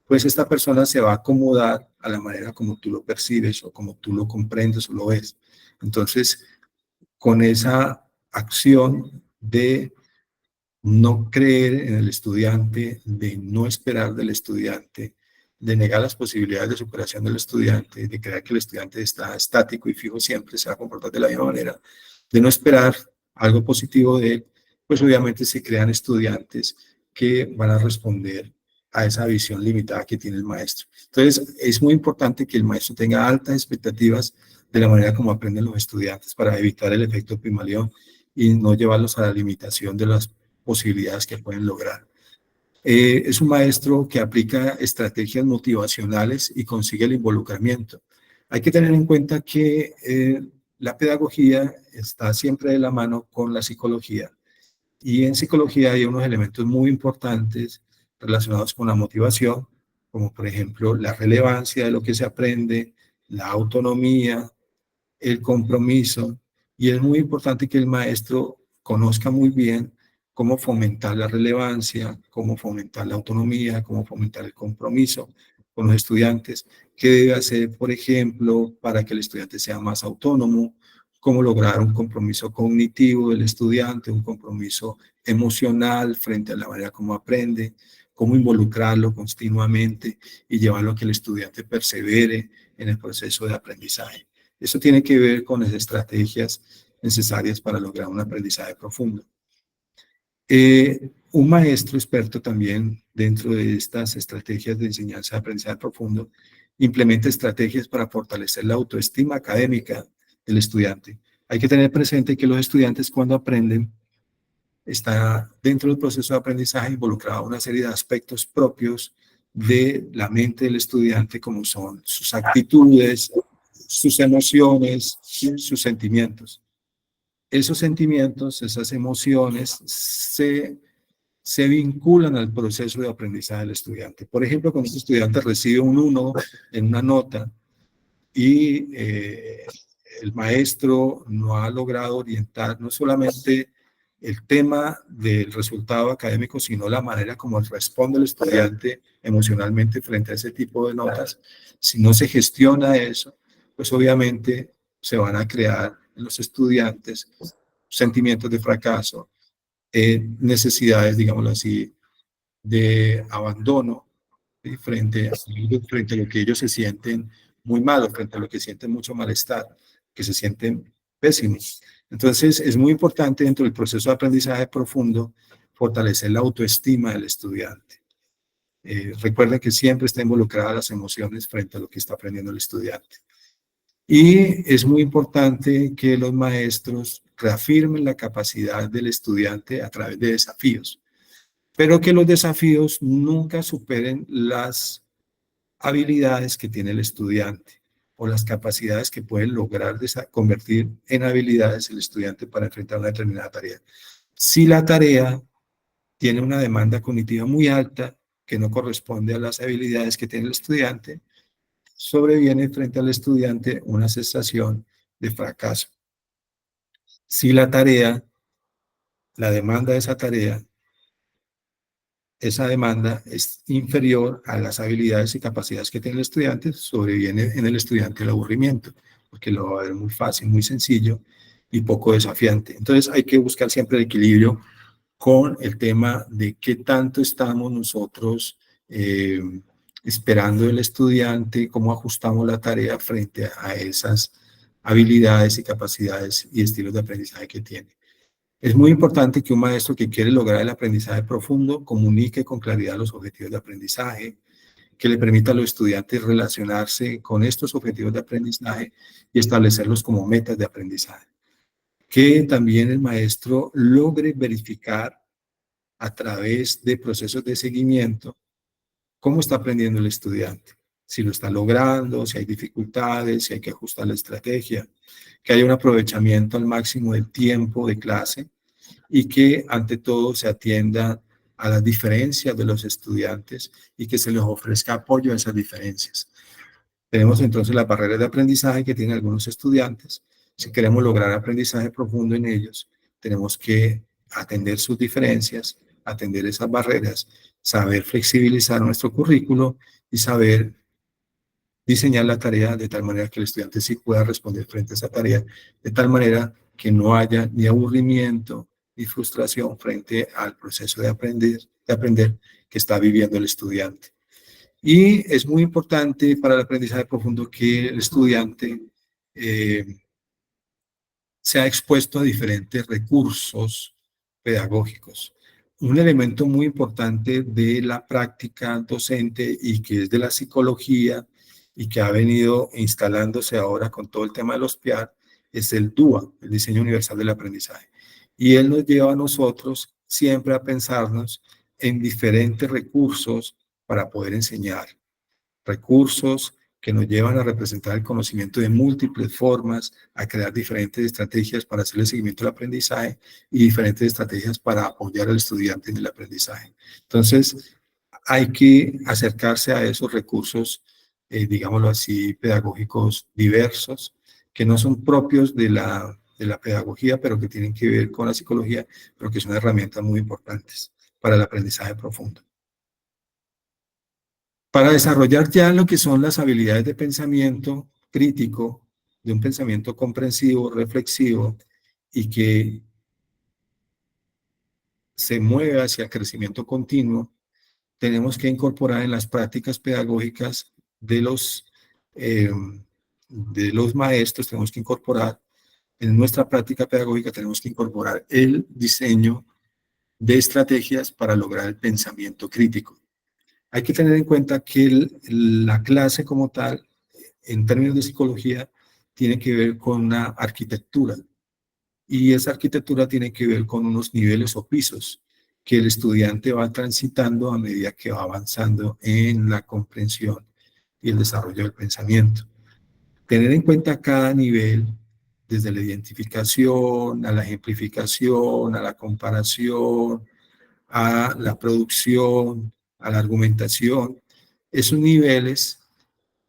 pues esta persona se va a acomodar a la manera como tú lo percibes o como tú lo comprendes o lo ves. Entonces, con esa acción de no creer en el estudiante, de no esperar del estudiante, de negar las posibilidades de superación del estudiante, de creer que el estudiante está estático y fijo siempre, se va a comportar de la misma manera, de no esperar algo positivo de él, pues obviamente se crean estudiantes que van a responder a esa visión limitada que tiene el maestro. Entonces, es muy importante que el maestro tenga altas expectativas de la manera como aprenden los estudiantes para evitar el efecto Pigmalión y no llevarlos a la limitación de las posibilidades que pueden lograr. Es un maestro que aplica estrategias motivacionales y consigue el involucramiento. Hay que tener en cuenta que la pedagogía está siempre de la mano con la psicología. Y en psicología hay unos elementos muy importantes relacionados con la motivación, como por ejemplo la relevancia de lo que se aprende, la autonomía, el compromiso, y es muy importante que el maestro conozca muy bien cómo fomentar la relevancia, cómo fomentar la autonomía, cómo fomentar el compromiso con los estudiantes, qué debe hacer, por ejemplo, para que el estudiante sea más autónomo, cómo lograr un compromiso cognitivo del estudiante, un compromiso emocional frente a la manera como aprende, cómo involucrarlo continuamente y llevarlo a que el estudiante persevere en el proceso de aprendizaje. Eso tiene que ver con las estrategias necesarias para lograr un aprendizaje profundo. Un maestro experto también dentro de estas estrategias de enseñanza de aprendizaje profundo implementa estrategias para fortalecer la autoestima académica del estudiante. Hay que tener presente que los estudiantes cuando aprenden está dentro del proceso de aprendizaje involucrado una serie de aspectos propios de la mente del estudiante, como son sus actitudes, sus emociones, sus sentimientos. Esos sentimientos, esas emociones se vinculan al proceso de aprendizaje del estudiante. Por ejemplo, cuando un estudiante recibe un 1 en una nota y el maestro no ha logrado orientar no solamente el tema del resultado académico, sino la manera como responde el estudiante emocionalmente frente a ese tipo de notas. Si no se gestiona eso, pues obviamente se van a crear en los estudiantes sentimientos de fracaso, necesidades, digámoslo así, de abandono, ¿sí? frente a lo que ellos se sienten muy malos, frente a lo que sienten mucho malestar, que se sienten pésimos. Entonces, es muy importante dentro del proceso de aprendizaje profundo fortalecer la autoestima del estudiante. Recuerden que siempre está involucrada las emociones frente a lo que está aprendiendo el estudiante. Y es muy importante que los maestros reafirmen la capacidad del estudiante a través de desafíos, pero que los desafíos nunca superen las habilidades que tiene el estudiante o las capacidades que pueden lograr convertir en habilidades el estudiante para enfrentar una determinada tarea. Si la tarea tiene una demanda cognitiva muy alta que no corresponde a las habilidades que tiene el estudiante, sobreviene frente al estudiante una sensación de fracaso. Si la demanda de esa demanda es inferior a las habilidades y capacidades que tiene el estudiante, sobreviene en el estudiante el aburrimiento, porque lo va a ver muy fácil, muy sencillo y poco desafiante. Entonces hay que buscar siempre el equilibrio con el tema de qué tanto estamos nosotros esperando del estudiante, cómo ajustamos la tarea frente a esas habilidades y capacidades y estilos de aprendizaje que tiene. Es muy importante que un maestro que quiere lograr el aprendizaje profundo comunique con claridad los objetivos de aprendizaje, que le permita a los estudiantes relacionarse con estos objetivos de aprendizaje y establecerlos como metas de aprendizaje. Que también el maestro logre verificar a través de procesos de seguimiento cómo está aprendiendo el estudiante, si lo está logrando, si hay dificultades, si hay que ajustar la estrategia, que haya un aprovechamiento al máximo del tiempo de clase y que ante todo se atienda a las diferencias de los estudiantes y que se les ofrezca apoyo a esas diferencias. Tenemos entonces las barreras de aprendizaje que tienen algunos estudiantes. Si queremos lograr aprendizaje profundo en ellos, tenemos que atender sus diferencias, atender esas barreras, saber flexibilizar nuestro currículo y saber diseñar la tarea de tal manera que el estudiante sí pueda responder frente a esa tarea, de tal manera que no haya ni aburrimiento ni frustración frente al proceso de aprender que está viviendo el estudiante. Y es muy importante para el aprendizaje profundo que el estudiante sea expuesto a diferentes recursos pedagógicos. Un elemento muy importante de la práctica docente y que es de la psicología y que ha venido instalándose ahora con todo el tema de los PIAR es el DUA, el Diseño Universal del Aprendizaje. Y él nos lleva a nosotros siempre a pensarnos en diferentes recursos para poder enseñar. Recursos que nos llevan a representar el conocimiento de múltiples formas, a crear diferentes estrategias para hacer el seguimiento del aprendizaje y diferentes estrategias para apoyar al estudiante en el aprendizaje. Entonces, hay que acercarse a esos recursos, digámoslo así, pedagógicos diversos, que no son propios de la pedagogía, pero que tienen que ver con la psicología, pero que son herramientas muy importantes para el aprendizaje profundo. Para desarrollar ya lo que son las habilidades de pensamiento crítico, de un pensamiento comprensivo, reflexivo, y que se mueve hacia el crecimiento continuo, tenemos que incorporar en las prácticas pedagógicas de los maestros, tenemos que incorporar, en nuestra práctica pedagógica tenemos que incorporar el diseño de estrategias para lograr el pensamiento crítico. Hay que tener en cuenta que la clase como tal, en términos de psicología, tiene que ver con una arquitectura. Y esa arquitectura tiene que ver con unos niveles o pisos que el estudiante va transitando a medida que va avanzando en la comprensión y el desarrollo del pensamiento. Tener en cuenta cada nivel, desde la identificación, a la ejemplificación, a la comparación, a la producción, a la argumentación. Esos niveles,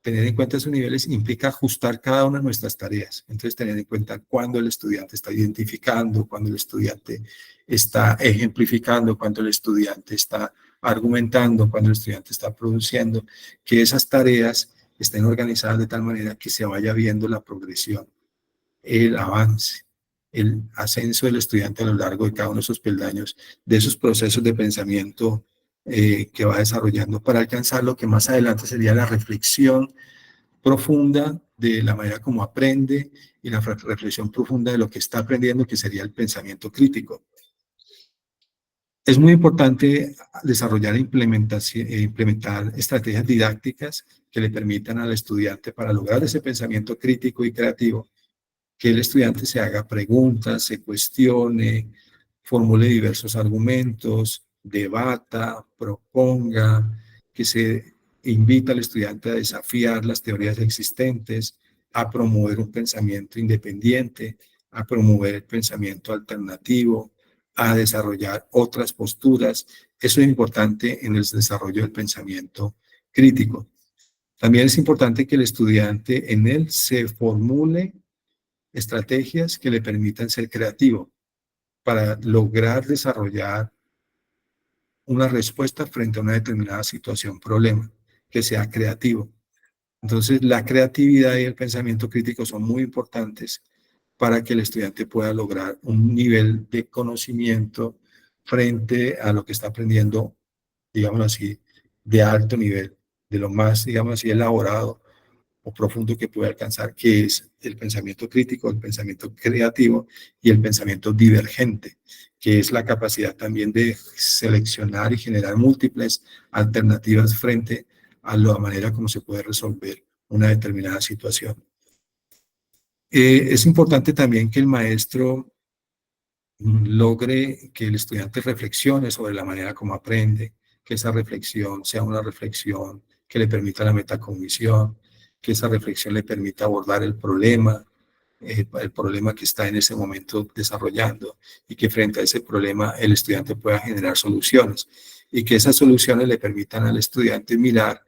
tener en cuenta esos niveles implica ajustar cada una de nuestras tareas. Entonces, tener en cuenta cuándo el estudiante está identificando, cuándo el estudiante está ejemplificando, cuándo el estudiante está argumentando, cuándo el estudiante está produciendo, que esas tareas estén organizadas de tal manera que se vaya viendo la progresión, el avance, el ascenso del estudiante a lo largo de cada uno de esos peldaños, de esos procesos de pensamiento que va desarrollando para alcanzar lo que más adelante sería la reflexión profunda de la manera como aprende y la reflexión profunda de lo que está aprendiendo, que sería el pensamiento crítico. Es muy importante desarrollar e implementar estrategias didácticas que le permitan al estudiante para lograr ese pensamiento crítico y creativo, que el estudiante se haga preguntas, se cuestione, formule diversos argumentos, debata, proponga, que se invita al estudiante a desafiar las teorías existentes, a promover un pensamiento independiente, a promover el pensamiento alternativo, a desarrollar otras posturas. Eso es importante en el desarrollo del pensamiento crítico. También es importante que el estudiante en él se formule estrategias que le permitan ser creativo para lograr desarrollar una respuesta frente a una determinada situación, problema, que sea creativo. Entonces, la creatividad y el pensamiento crítico son muy importantes para que el estudiante pueda lograr un nivel de conocimiento frente a lo que está aprendiendo, digamos así, de alto nivel, de lo más, digamos así, elaborado o profundo que puede alcanzar, que es el pensamiento crítico, el pensamiento creativo y el pensamiento divergente, que es la capacidad también de seleccionar y generar múltiples alternativas frente a la manera como se puede resolver una determinada situación. Es importante también que el maestro logre que el estudiante reflexione sobre la manera como aprende, que esa reflexión sea una reflexión que le permita la metacognición, que esa reflexión le permita abordar el problema que está en ese momento desarrollando y que frente a ese problema el estudiante pueda generar soluciones y que esas soluciones le permitan al estudiante mirar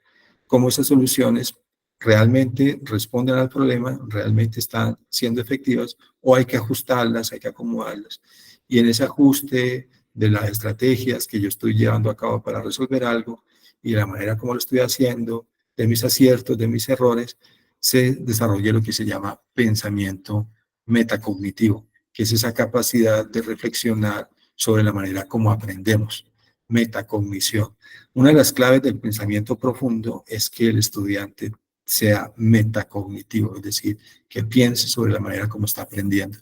cómo esas soluciones realmente responden al problema, realmente están siendo efectivas o hay que ajustarlas, hay que acomodarlas. Y en ese ajuste de las estrategias que yo estoy llevando a cabo para resolver algo y la manera como lo estoy haciendo, de mis aciertos, de mis errores, se desarrolla lo que se llama pensamiento metacognitivo, que es esa capacidad de reflexionar sobre la manera como aprendemos, metacognición. Una de las claves del pensamiento profundo es que el estudiante sea metacognitivo, es decir, que piense sobre la manera como está aprendiendo.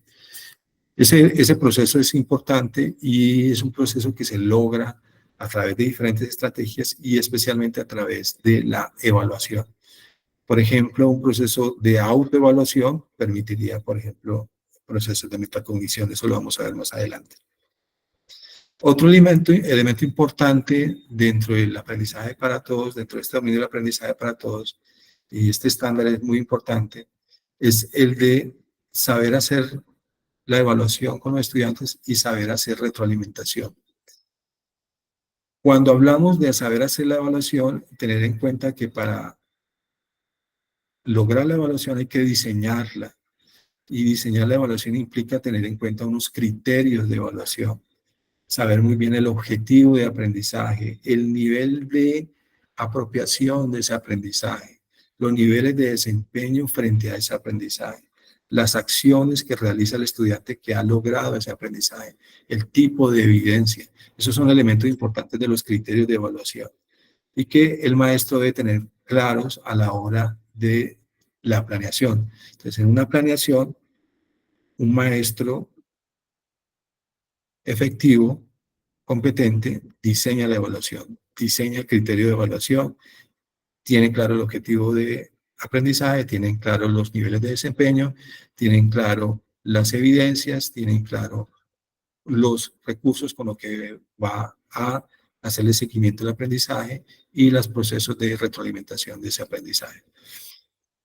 Ese proceso es importante y es un proceso que se logra a través de diferentes estrategias y especialmente a través de la evaluación. Por ejemplo, un proceso de autoevaluación permitiría, por ejemplo, procesos de metacognición. Eso lo vamos a ver más adelante. Otro elemento importante dentro del aprendizaje para todos, dentro de este dominio del aprendizaje para todos, y este estándar es muy importante, es el de saber hacer la evaluación con los estudiantes y saber hacer retroalimentación. Cuando hablamos de saber hacer la evaluación, tener en cuenta que para lograr la evaluación hay que diseñarla, y diseñar la evaluación implica tener en cuenta unos criterios de evaluación, saber muy bien el objetivo de aprendizaje, el nivel de apropiación de ese aprendizaje, los niveles de desempeño frente a ese aprendizaje, las acciones que realiza el estudiante que ha logrado ese aprendizaje, el tipo de evidencia. Esos son elementos importantes de los criterios de evaluación y que el maestro debe tener claros a la hora de la planeación. Entonces, en una planeación, un maestro efectivo, competente, diseña la evaluación, diseña el criterio de evaluación, tiene claro el objetivo de aprendizaje, tienen claro los niveles de desempeño, tienen claro las evidencias, tienen claro los recursos con los que va a hacer el seguimiento del aprendizaje y los procesos de retroalimentación de ese aprendizaje.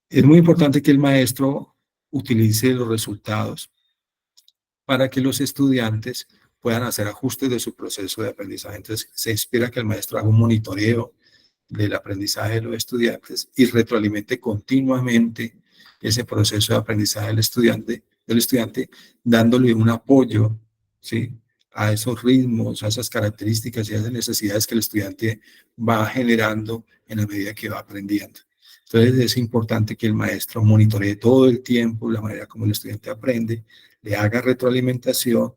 Es muy importante que el maestro utilice los resultados para que los estudiantes puedan hacer ajustes de su proceso de aprendizaje. Entonces, se espera que el maestro haga un monitoreo del aprendizaje de los estudiantes y retroalimente continuamente ese proceso de aprendizaje del estudiante dándole un apoyo, ¿sí?, a esos ritmos, a esas características y a esas necesidades que el estudiante va generando en la medida que va aprendiendo. Entonces, es importante que el maestro monitoree todo el tiempo la manera como el estudiante aprende, le haga retroalimentación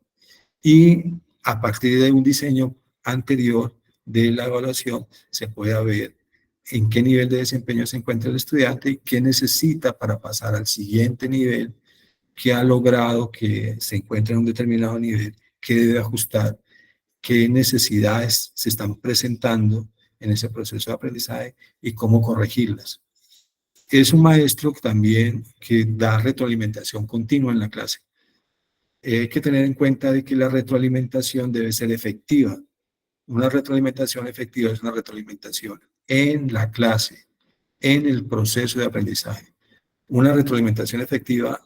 y a partir de un diseño anterior de la evaluación se pueda ver en qué nivel de desempeño se encuentra el estudiante y qué necesita para pasar al siguiente nivel, qué ha logrado que se encuentre en un determinado nivel, qué debe ajustar, qué necesidades se están presentando en ese proceso de aprendizaje y cómo corregirlas. Es un maestro también que da retroalimentación continua en la clase. Hay que tener en cuenta de que la retroalimentación debe ser efectiva. Una retroalimentación efectiva es una retroalimentación en la clase, en el proceso de aprendizaje. Una retroalimentación efectiva,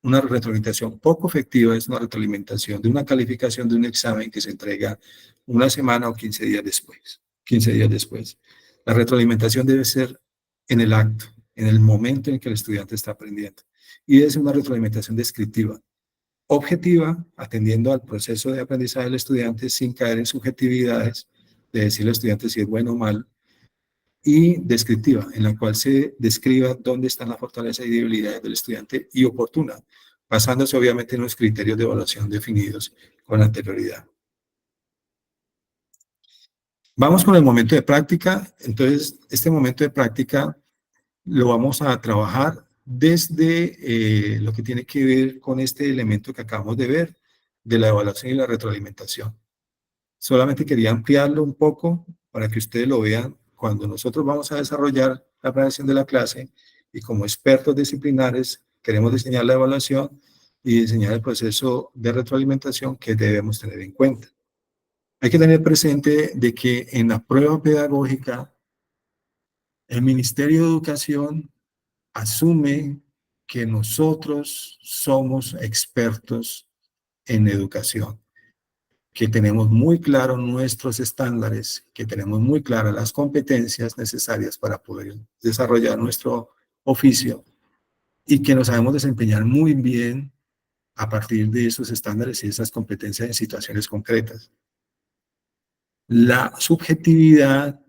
una retroalimentación poco efectiva es una retroalimentación de una calificación de un examen que se entrega una semana o 15 días después. 15 días después. La retroalimentación debe ser en el acto, en el momento en que el estudiante está aprendiendo. Y debe ser una retroalimentación descriptiva, objetiva, atendiendo al proceso de aprendizaje del estudiante sin caer en subjetividades, de decirle al estudiante si es bueno o mal, y descriptiva, en la cual se describa dónde están las fortalezas y debilidades del estudiante y oportuna, basándose obviamente en los criterios de evaluación definidos con anterioridad. Vamos con el momento de práctica. Entonces, este momento de práctica lo vamos a trabajar desde lo que tiene que ver con este elemento que acabamos de ver, de la evaluación y la retroalimentación. Solamente quería ampliarlo un poco para que ustedes lo vean cuando nosotros vamos a desarrollar la planeación de la clase y como expertos disciplinares queremos diseñar la evaluación y diseñar el proceso de retroalimentación que debemos tener en cuenta. Hay que tener presente de que en la prueba pedagógica el Ministerio de Educación asume que nosotros somos expertos en educación, que tenemos muy claros nuestros estándares, que tenemos muy claras las competencias necesarias para poder desarrollar nuestro oficio y que nos sabemos desempeñar muy bien a partir de esos estándares y esas competencias en situaciones concretas. La subjetividad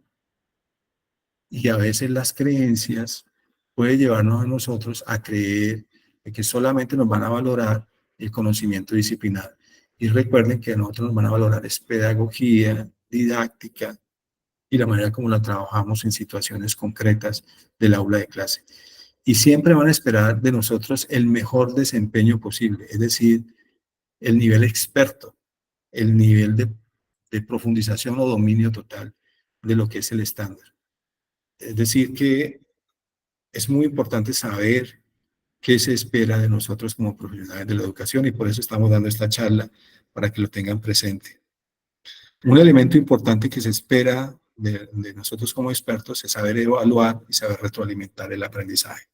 y a veces las creencias puede llevarnos a nosotros a creer que solamente nos van a valorar el conocimiento disciplinar. Y recuerden que a nosotros nos van a valorar es pedagogía, didáctica y la manera como la trabajamos en situaciones concretas del aula de clase. Y siempre van a esperar de nosotros el mejor desempeño posible, es decir, el nivel experto, el nivel de profundización o dominio total de lo que es el estándar. Es decir, que es muy importante saber qué se espera de nosotros como profesionales de la educación y por eso estamos dando esta charla para que lo tengan presente. Un elemento importante que se espera de nosotros como expertos es saber evaluar y saber retroalimentar el aprendizaje.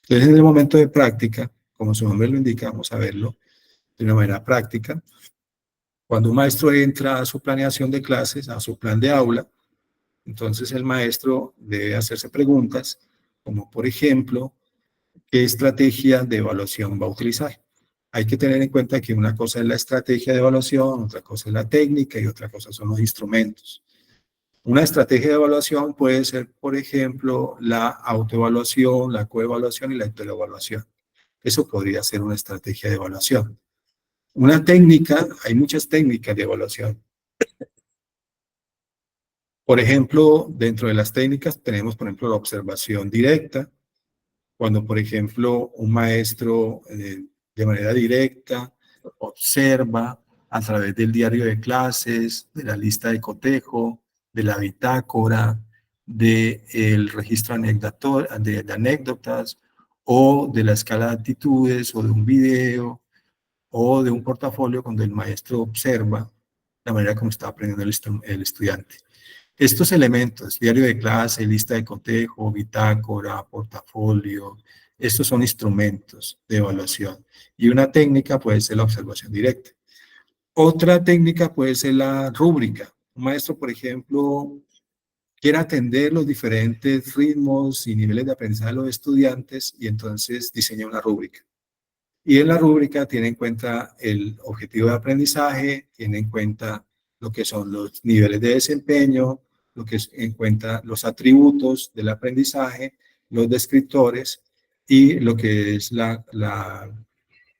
Entonces, en el momento de práctica, como su nombre lo indica, vamos a verlo de una manera práctica. Cuando un maestro entra a su planeación de clases, a su plan de aula, entonces el maestro debe hacerse preguntas como, por ejemplo, ¿qué estrategia de evaluación va a utilizar? Hay que tener en cuenta que una cosa es la estrategia de evaluación, otra cosa es la técnica y otra cosa son los instrumentos. Una estrategia de evaluación puede ser, por ejemplo, la autoevaluación, la coevaluación y la interevaluación. Eso podría ser una estrategia de evaluación. Una técnica, hay muchas técnicas de evaluación. Por ejemplo, dentro de las técnicas tenemos, por ejemplo, la observación directa, cuando, por ejemplo, un maestro de manera directa observa a través del diario de clases, de la lista de cotejo, de la bitácora, del registro de anécdotas, o de la escala de actitudes, o de un video, o de un portafolio, cuando el maestro observa la manera como está aprendiendo el estudiante. Estos elementos, diario de clase, lista de cotejo, bitácora, portafolio, estos son instrumentos de evaluación. Y una técnica puede ser la observación directa. Otra técnica puede ser la rúbrica. Un maestro, por ejemplo, quiere atender los diferentes ritmos y niveles de aprendizaje de los estudiantes y entonces diseña una rúbrica. Y en la rúbrica tiene en cuenta el objetivo de aprendizaje, tiene en cuenta lo que son los niveles de desempeño, lo que es en cuenta los atributos del aprendizaje, los descriptores y lo que es la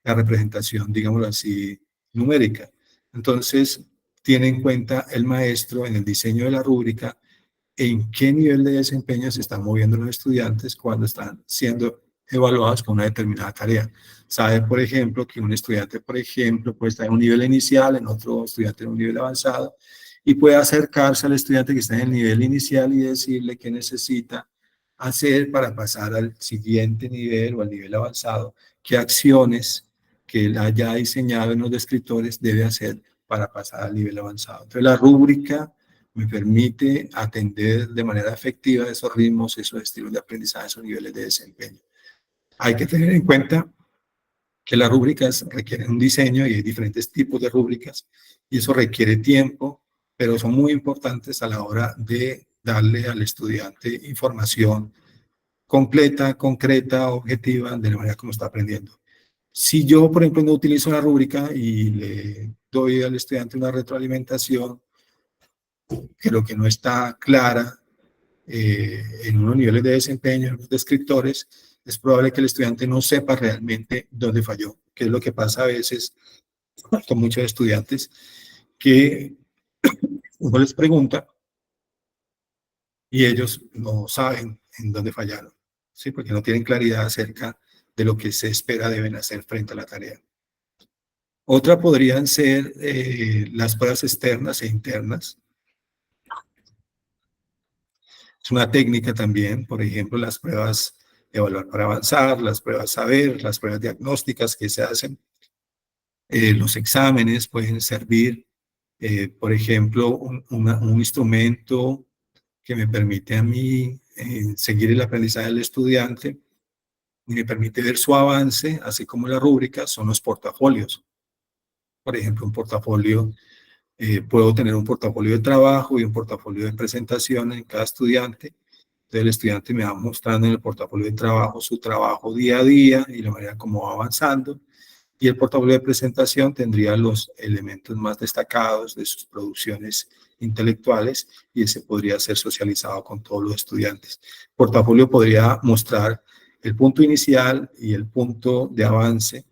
representación, digámoslo así, numérica. Entonces, tiene en cuenta el maestro en el diseño de la rúbrica en qué nivel de desempeño se están moviendo los estudiantes cuando están siendo evaluados con una determinada tarea. Sabe, por ejemplo, que un estudiante, por ejemplo, puede estar en un nivel inicial, en otro estudiante en un nivel avanzado, y puede acercarse al estudiante que está en el nivel inicial y decirle qué necesita hacer para pasar al siguiente nivel o al nivel avanzado, qué acciones que él haya diseñado en los descriptores debe hacer para pasar al nivel avanzado. Entonces, la rúbrica me permite atender de manera efectiva esos ritmos, esos estilos de aprendizaje, esos niveles de desempeño. Hay que tener en cuenta que las rúbricas requieren un diseño y hay diferentes tipos de rúbricas y eso requiere tiempo, pero son muy importantes a la hora de darle al estudiante información completa, concreta, objetiva, de la manera como está aprendiendo. Si yo, por ejemplo, no utilizo una rúbrica y le doy al estudiante una retroalimentación, que lo que no está clara en unos niveles de desempeño, en los descriptores, es probable que el estudiante no sepa realmente dónde falló, que es lo que pasa a veces con muchos estudiantes, que uno les pregunta y ellos no saben en dónde fallaron, ¿sí? Porque no tienen claridad acerca de lo que se espera deben hacer frente a la tarea. Otra podrían ser las pruebas externas e internas. Es una técnica también, por ejemplo, las pruebas evaluar para avanzar, las pruebas saber, las pruebas diagnósticas que se hacen. Los exámenes pueden servir, por ejemplo, un instrumento que me permite a mí seguir el aprendizaje del estudiante y me permite ver su avance, así como la rúbrica, son los portafolios. Por ejemplo, un portafolio, puedo tener un portafolio de trabajo y un portafolio de presentación en cada estudiante. Entonces el estudiante me va mostrando en el portafolio de trabajo su trabajo día a día y la manera como va avanzando. Y el portafolio de presentación tendría los elementos más destacados de sus producciones intelectuales y ese podría ser socializado con todos los estudiantes. El portafolio podría mostrar el punto inicial y el punto de avance,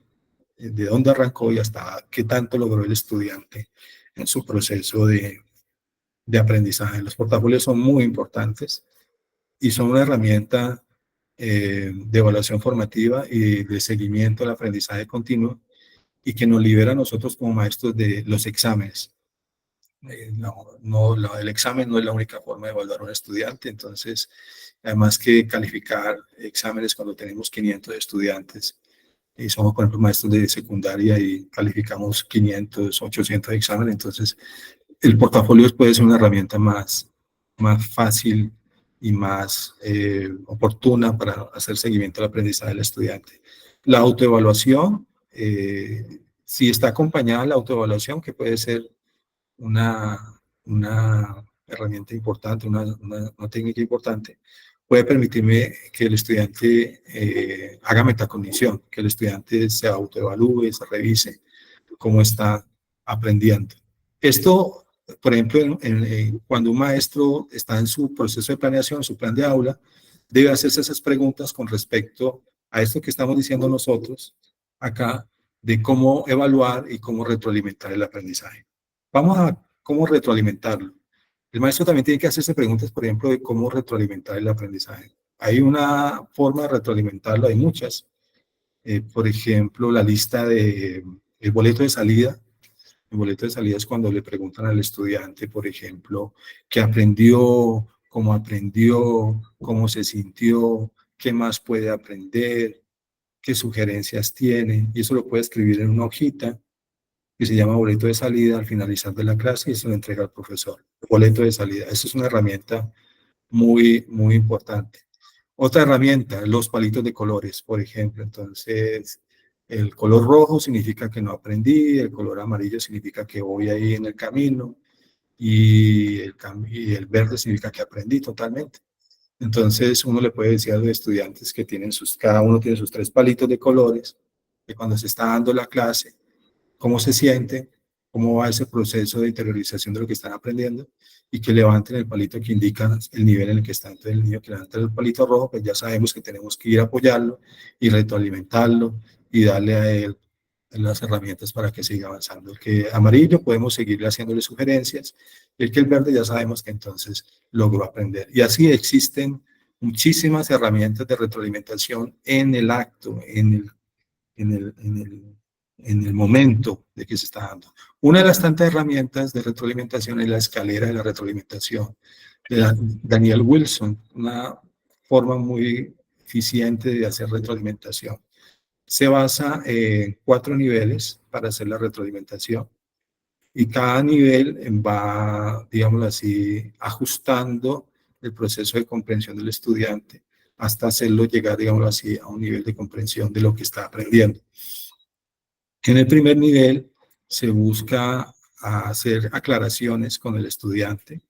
de dónde arrancó y hasta qué tanto logró el estudiante en su proceso de aprendizaje. Los portafolios son muy importantes y son una herramienta de evaluación formativa y de seguimiento al aprendizaje continuo y que nos libera a nosotros como maestros de los exámenes. El examen no es la única forma de evaluar a un estudiante, entonces, además que calificar exámenes cuando tenemos 500 estudiantes, y somos, por ejemplo, maestros de secundaria y calificamos 500, 800 exámenes, entonces el portafolio puede ser una herramienta más fácil y más oportuna para hacer seguimiento al aprendizaje del estudiante. La autoevaluación, si está acompañada la autoevaluación, que puede ser una herramienta importante, una técnica importante, puede permitirme que el estudiante haga metacognición, que el estudiante se autoevalúe, se revise cómo está aprendiendo. Esto, por ejemplo, cuando un maestro está en su proceso de planeación, su plan de aula, debe hacerse esas preguntas con respecto a esto que estamos diciendo nosotros acá, de cómo evaluar y cómo retroalimentar el aprendizaje. Vamos a cómo retroalimentarlo. El maestro también tiene que hacerse preguntas, por ejemplo, de cómo retroalimentar el aprendizaje. Hay una forma de retroalimentarlo, hay muchas. Por ejemplo, la lista de el boleto de salida. El boleto de salida es cuando le preguntan al estudiante, por ejemplo, qué aprendió, cómo se sintió, qué más puede aprender, qué sugerencias tiene. Y eso lo puede escribir en una hojita que se llama boleto de salida al finalizar de la clase y se lo entrega al profesor. Boleto de salida. Esa es una herramienta muy importante. Otra herramienta, los palitos de colores, por ejemplo. Entonces, el color rojo significa que no aprendí, el color amarillo significa que voy ahí en el camino y el verde significa que aprendí totalmente. Entonces, uno le puede decir a los estudiantes que cada uno tiene sus 3 palitos de colores, que cuando se está dando la clase, cómo se siente, cómo va ese proceso de interiorización de lo que están aprendiendo, y que levanten el palito que indica el nivel en el que está. Entonces el niño que levanta el palito rojo, pues ya sabemos que tenemos que ir a apoyarlo y retroalimentarlo y darle a él las herramientas para que siga avanzando. El que amarillo podemos seguirle haciéndole sugerencias, y el que el verde ya sabemos que entonces logró aprender. Y así existen muchísimas herramientas de retroalimentación en el acto, en el momento de que se está dando. Una de las tantas herramientas de retroalimentación es la escalera de la retroalimentación de Daniel Wilson, una forma muy eficiente de hacer retroalimentación. Se basa en 4 niveles para hacer la retroalimentación y cada nivel va, digámoslo así, ajustando el proceso de comprensión del estudiante hasta hacerlo llegar, digámoslo así, a un nivel de comprensión de lo que está aprendiendo. En el primer nivel se busca hacer aclaraciones con el estudiante,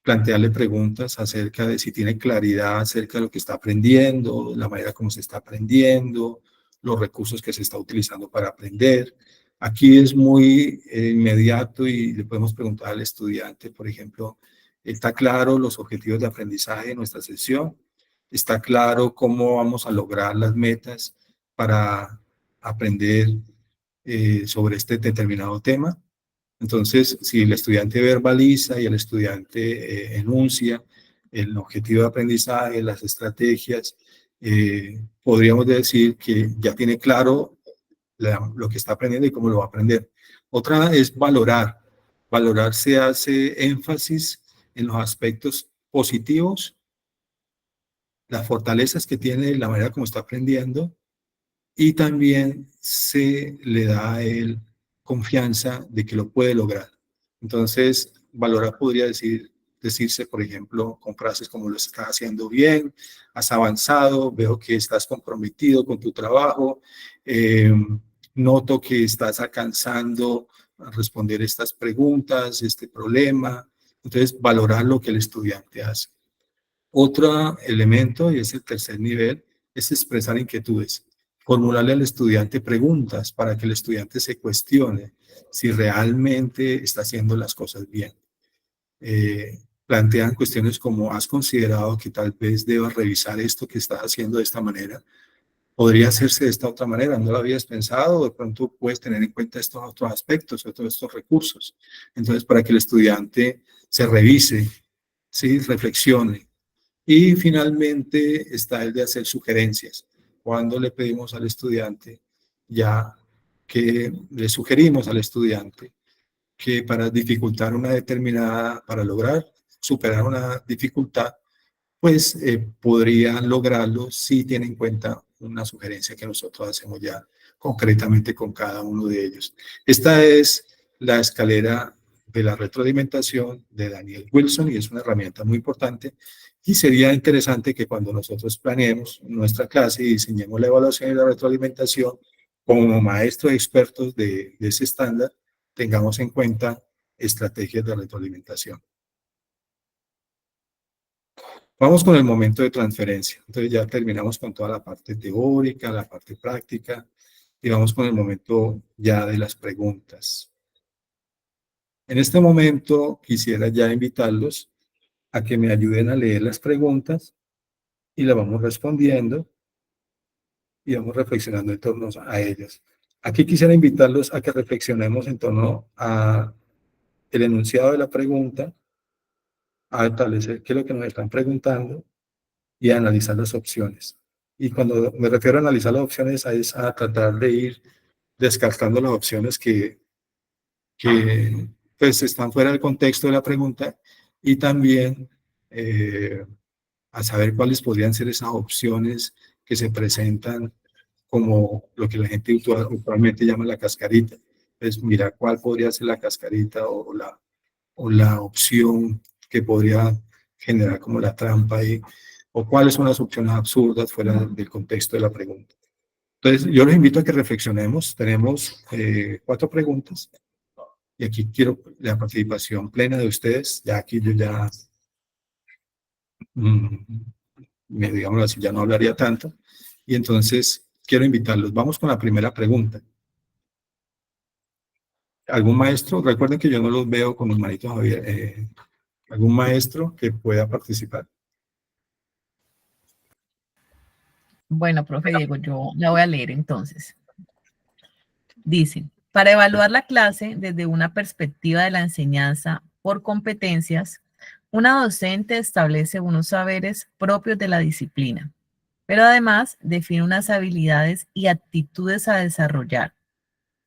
plantearle preguntas acerca de si tiene claridad acerca de lo que está aprendiendo, la manera como se está aprendiendo, los recursos que se está utilizando para aprender. Aquí es muy inmediato y le podemos preguntar al estudiante, por ejemplo, ¿está claro los objetivos de aprendizaje de nuestra sesión? ¿Está claro cómo vamos a lograr las metas para aprender sobre este determinado tema? Entonces, si el estudiante verbaliza y el estudiante enuncia el objetivo de aprendizaje, las estrategias, podríamos decir que ya tiene claro lo que está aprendiendo y cómo lo va a aprender. Otra es valorar. Valorar se hace énfasis en los aspectos positivos, las fortalezas que tiene, la manera como está aprendiendo, y también se le da a él confianza de que lo puede lograr. Entonces, valorar podría decirse, por ejemplo, con frases como lo estás haciendo bien, has avanzado, veo que estás comprometido con tu trabajo, noto que estás alcanzando a responder estas preguntas, este problema. Entonces, valorar lo que el estudiante hace. Otro elemento, y es el tercer nivel, es expresar inquietudes. Formularle al estudiante preguntas para que el estudiante se cuestione si realmente está haciendo las cosas bien. Plantean cuestiones como, ¿has considerado que tal vez debas revisar esto que estás haciendo de esta manera? ¿Podría hacerse de esta otra manera? ¿No lo habías pensado? De pronto puedes tener en cuenta estos otros aspectos, todos estos recursos. Entonces, para que el estudiante se revise, ¿sí? Reflexione. Y finalmente está el de hacer sugerencias. Cuando le pedimos al estudiante, ya que le sugerimos al estudiante que para dificultar una determinada, para lograr superar una dificultad, pues podría lograrlo si tiene en cuenta una sugerencia que nosotros hacemos ya concretamente con cada uno de ellos. Esta es la escalera de la retroalimentación de Daniel Wilson y es una herramienta muy importante. Y sería interesante que cuando nosotros planeemos nuestra clase y diseñemos la evaluación y la retroalimentación, como maestros expertos de ese estándar, tengamos en cuenta estrategias de retroalimentación. Vamos con el momento de transferencia. Entonces ya terminamos con toda la parte teórica, la parte práctica, y vamos con el momento ya de las preguntas. En este momento quisiera ya invitarlos a que me ayuden a leer las preguntas y las vamos respondiendo y vamos reflexionando en torno a ellas. Aquí quisiera invitarlos a que reflexionemos en torno a el enunciado de la pregunta, a establecer qué es lo que nos están preguntando y a analizar las opciones. Y cuando me refiero a analizar las opciones es a tratar de ir descartando las opciones que pues están fuera del contexto de la pregunta y también a saber cuáles podrían ser esas opciones que se presentan como lo que la gente usualmente llama la cascarita. Entonces, mira cuál podría ser la cascarita o la opción que podría generar como la trampa ahí, o cuáles son las opciones absurdas fuera del contexto de la pregunta. Entonces, yo los invito a que reflexionemos. Tenemos 4 preguntas y aquí quiero la participación plena de ustedes. Ya aquí yo ya, digámoslo así, ya no hablaría tanto. Y entonces quiero invitarlos. Vamos con la primera pregunta. ¿Algún maestro? Recuerden que yo no los veo con los manitos abiertos. ¿Algún maestro que pueda participar? Bueno, profe Diego, yo la voy a leer entonces. Dice, para evaluar la clase desde una perspectiva de la enseñanza por competencias, una docente establece unos saberes propios de la disciplina, pero además define unas habilidades y actitudes a desarrollar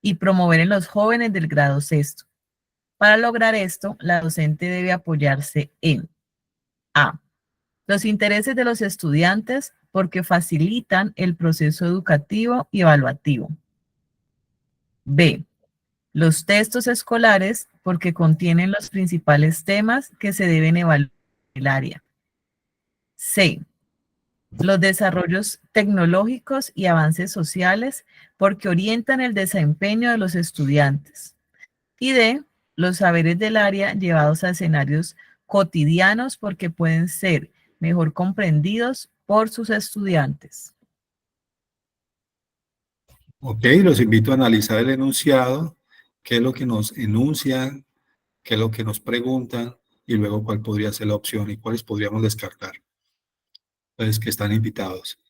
y promover en los jóvenes del grado sexto. Para lograr esto, la docente debe apoyarse en A. Los intereses de los estudiantes porque facilitan el proceso educativo y evaluativo. B. Los textos escolares porque contienen los principales temas que se deben evaluar en el área. C. Los desarrollos tecnológicos y avances sociales porque orientan el desempeño de los estudiantes. Y D. Los saberes del área llevados a escenarios cotidianos porque pueden ser mejor comprendidos por sus estudiantes. Ok, los invito a analizar el enunciado, qué es lo que nos enuncian, qué es lo que nos preguntan y luego cuál podría ser la opción y cuáles podríamos descartar. Entonces, que están invitados.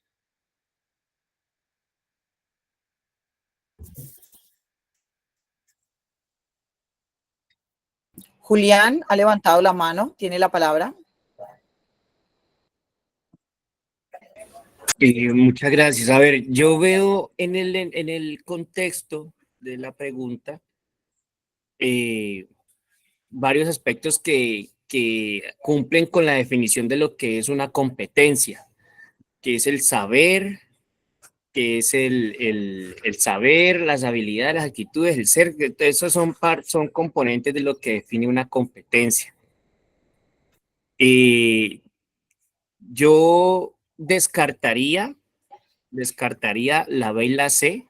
Julián ha levantado la mano, tiene la palabra. Muchas gracias. A ver, yo veo en el contexto de la pregunta varios aspectos que cumplen con la definición de lo que es una competencia, que es el saber, que es el saber, las habilidades, las actitudes, el ser. Esos son componentes de lo que define una competencia. Yo descartaría la B y la C.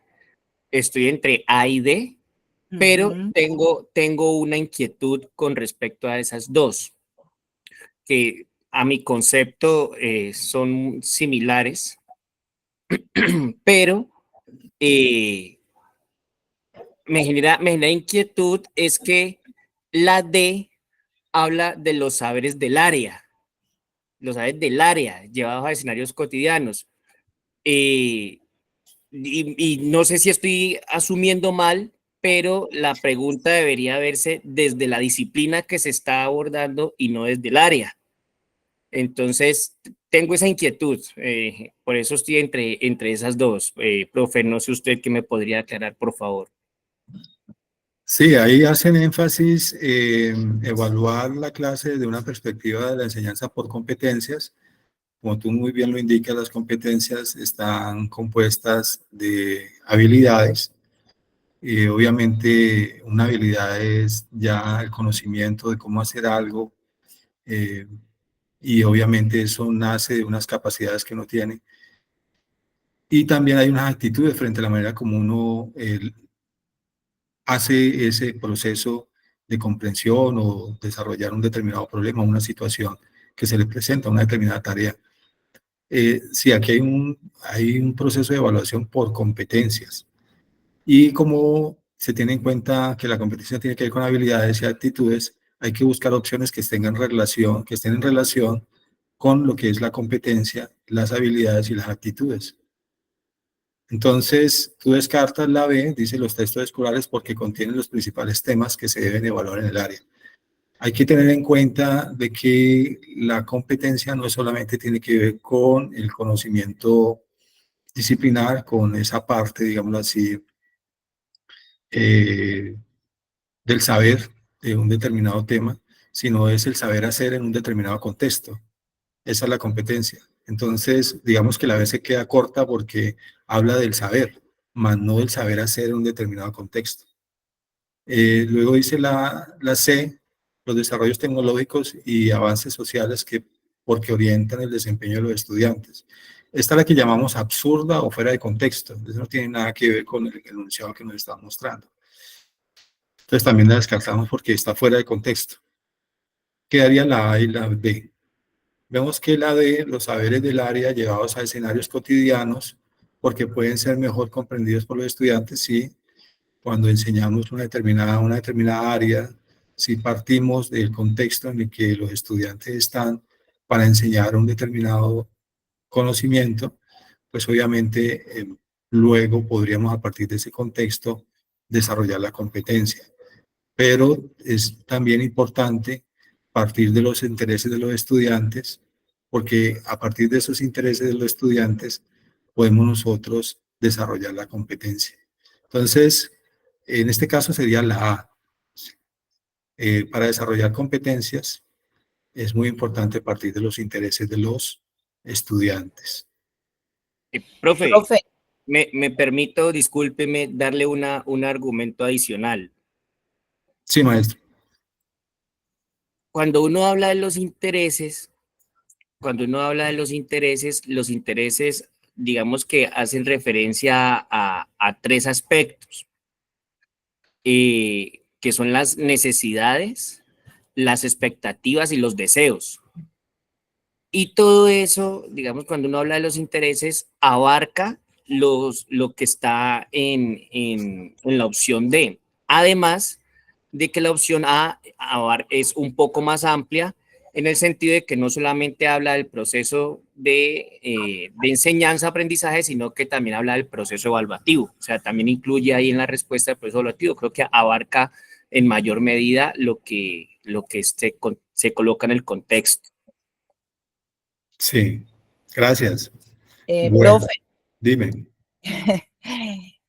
Estoy entre A y D, pero tengo una inquietud con respecto a esas dos, que a mi concepto son similares, pero me genera inquietud es que la D habla de los saberes del área, llevados a escenarios cotidianos. Y no sé si estoy asumiendo mal, pero la pregunta debería verse desde la disciplina que se está abordando y no desde el área. Entonces, tengo esa inquietud, por eso estoy entre esas dos. Profe, no sé usted qué me podría aclarar, por favor. Sí, ahí hacen énfasis en evaluar la clase desde una perspectiva de la enseñanza por competencias. Como tú muy bien lo indicas, las competencias están compuestas de habilidades Obviamente, una habilidad es ya el conocimiento de cómo hacer algo, y obviamente eso nace de unas capacidades que uno tiene. Y también hay unas actitudes frente a la manera como uno hace ese proceso de comprensión o desarrollar un determinado problema, una situación que se le presenta, una determinada tarea. Sí, aquí hay un proceso de evaluación por competencias. Y como se tiene en cuenta que la competencia tiene que ver con habilidades y actitudes, hay que buscar opciones que estén en relación con lo que es la competencia, las habilidades y las actitudes. Entonces, tú descartas la B, dice los textos escolares, porque contienen los principales temas que se deben evaluar en el área. Hay que tener en cuenta de que la competencia no solamente tiene que ver con el conocimiento disciplinar, con esa parte, digámoslo así, eh, del saber de un determinado tema, sino es el saber hacer en un determinado contexto. Esa es la competencia. Entonces, digamos que la B se queda corta porque habla del saber, más no del saber hacer en un determinado contexto. Luego dice la C, los desarrollos tecnológicos y avances sociales porque orientan el desempeño de los estudiantes. Esta es la que llamamos absurda o fuera de contexto. Eso no tiene nada que ver con el enunciado que nos está mostrando. Entonces también la descartamos porque está fuera de contexto. Quedaría la A y la B. Vemos que la D, los saberes del área llevados a escenarios cotidianos, porque pueden ser mejor comprendidos por los estudiantes si cuando enseñamos una determinada área, si partimos del contexto en el que los estudiantes están para enseñar un determinado conocimiento, pues obviamente luego podríamos a partir de ese contexto desarrollar la competencia. Pero es también importante partir de los intereses de los estudiantes, porque a partir de esos intereses de los estudiantes podemos nosotros desarrollar la competencia. Entonces, en este caso sería la A. Para desarrollar competencias es muy importante partir de los intereses de los estudiantes. Profe, Profe, me permito, discúlpeme, darle un argumento adicional. Sí, maestro. Cuando uno habla de los intereses, los intereses, digamos que hacen referencia a tres aspectos, que son las necesidades, las expectativas y los deseos. Y todo eso, digamos, cuando uno habla de los intereses, abarca lo que está en la opción D. Además de que la opción A es un poco más amplia en el sentido de que no solamente habla del proceso de enseñanza-aprendizaje, sino que también habla del proceso evaluativo. O sea, también incluye ahí en la respuesta del proceso evaluativo. Creo que abarca en mayor medida lo que se coloca en el contexto. Sí, gracias. Bueno, profe, dime.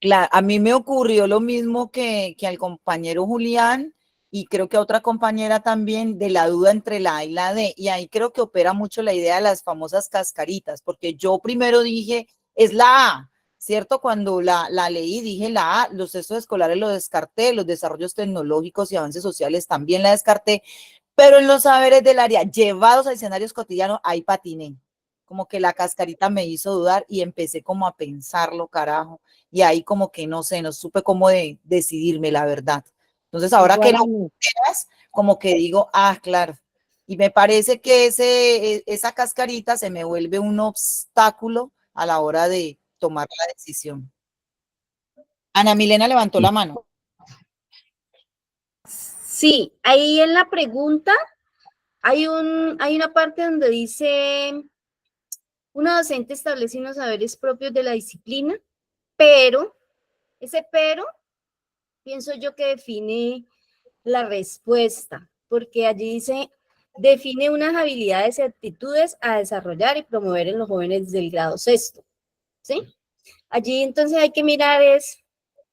claro, a mí me ocurrió lo mismo que al compañero Julián y creo que a otra compañera también de la duda entre la A y la D. Y ahí creo que opera mucho la idea de las famosas cascaritas, porque yo primero dije, es la A, ¿cierto? Cuando la leí dije la A, los textos escolares los descarté, los desarrollos tecnológicos y avances sociales también la descarté, pero en los saberes del área llevados a escenarios cotidianos, ahí patiné. Como que la cascarita me hizo dudar y empecé como a pensarlo, carajo. Y ahí como que no sé, no supe cómo decidirme, la verdad. Entonces ahora que lo quieras, como que digo, ah, claro. Y me parece que esa cascarita se me vuelve un obstáculo a la hora de tomar la decisión. Ana Milena levantó la mano. Sí, ahí en la pregunta hay una parte donde dice, una docente establece unos saberes propios de la disciplina, pero, ese pero, pienso yo que define la respuesta, porque allí dice, define unas habilidades y actitudes a desarrollar y promover en los jóvenes del grado sexto, ¿sí? Allí entonces hay que mirar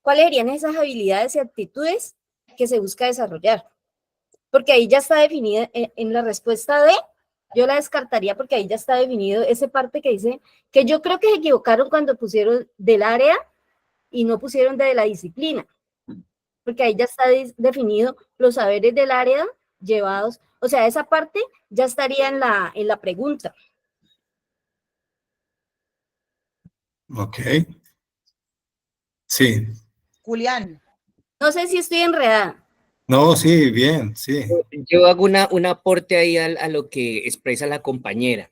cuáles serían esas habilidades y actitudes que se busca desarrollar, porque ahí ya está definida en la respuesta D, yo la descartaría porque ahí ya está definido esa parte que dice, que yo creo que se equivocaron cuando pusieron del área y no pusieron de la disciplina, porque ahí ya está definido los saberes del área llevados, o sea, esa parte ya estaría en la pregunta. Ok. Sí. Julián, No sé si estoy enredada. No, sí, bien, sí. Yo hago un aporte ahí a lo que expresa la compañera.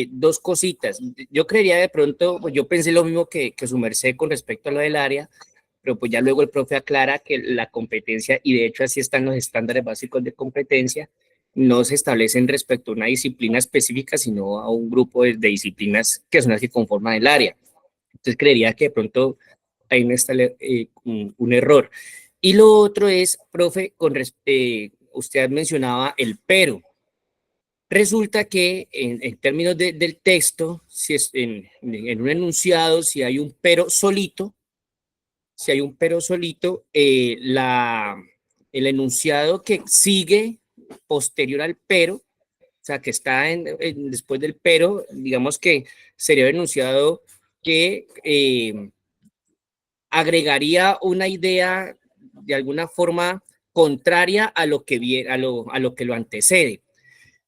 Dos cositas. Yo creería de pronto, pues yo pensé lo mismo que su merced con respecto a lo del área, pero pues ya luego el profe aclara que la competencia, y de hecho así están los estándares básicos de competencia, no se establecen respecto a una disciplina específica, sino a un grupo de disciplinas que son las que conforman el área. Entonces creería que de pronto ahí no está un error. Y lo otro es, profe, usted mencionaba el pero. Resulta que en términos del texto, si es en un enunciado, si hay un pero solito, el enunciado que sigue posterior al pero, o sea, que está después del pero, digamos que sería un enunciado que agregaría una idea de alguna forma contraria a lo que lo antecede.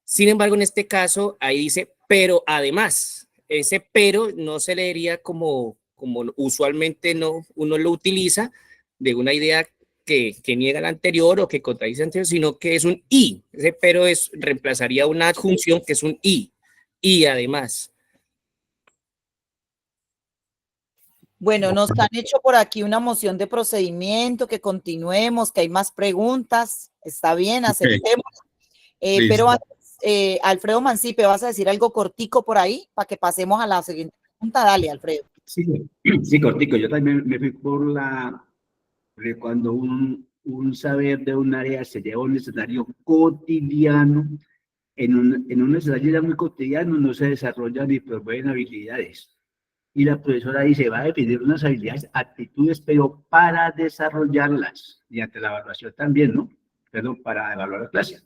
Sin embargo, en este caso, ahí dice, pero además, ese pero no se leería como usualmente uno lo utiliza, de una idea que niega la anterior o que contradice la anterior, sino que es un y. Ese pero reemplazaría una adjunción que es un y además. bueno, nos han hecho por aquí una moción de procedimiento, que continuemos, que hay más preguntas. Está bien, aceptemos. Pero Alfredo Mancipe, ¿vas a decir algo cortico por ahí para que pasemos a la siguiente pregunta? Dale, Alfredo. Sí, sí, cortico. Yo también me fui porque cuando un saber de un área se lleva a un escenario cotidiano, en un escenario ya muy cotidiano no se desarrollan ni promueven habilidades. Y la profesora dice, va a definir unas habilidades, actitudes, pero para desarrollarlas, y ante la evaluación también, ¿no? Perdón, para evaluar la clase.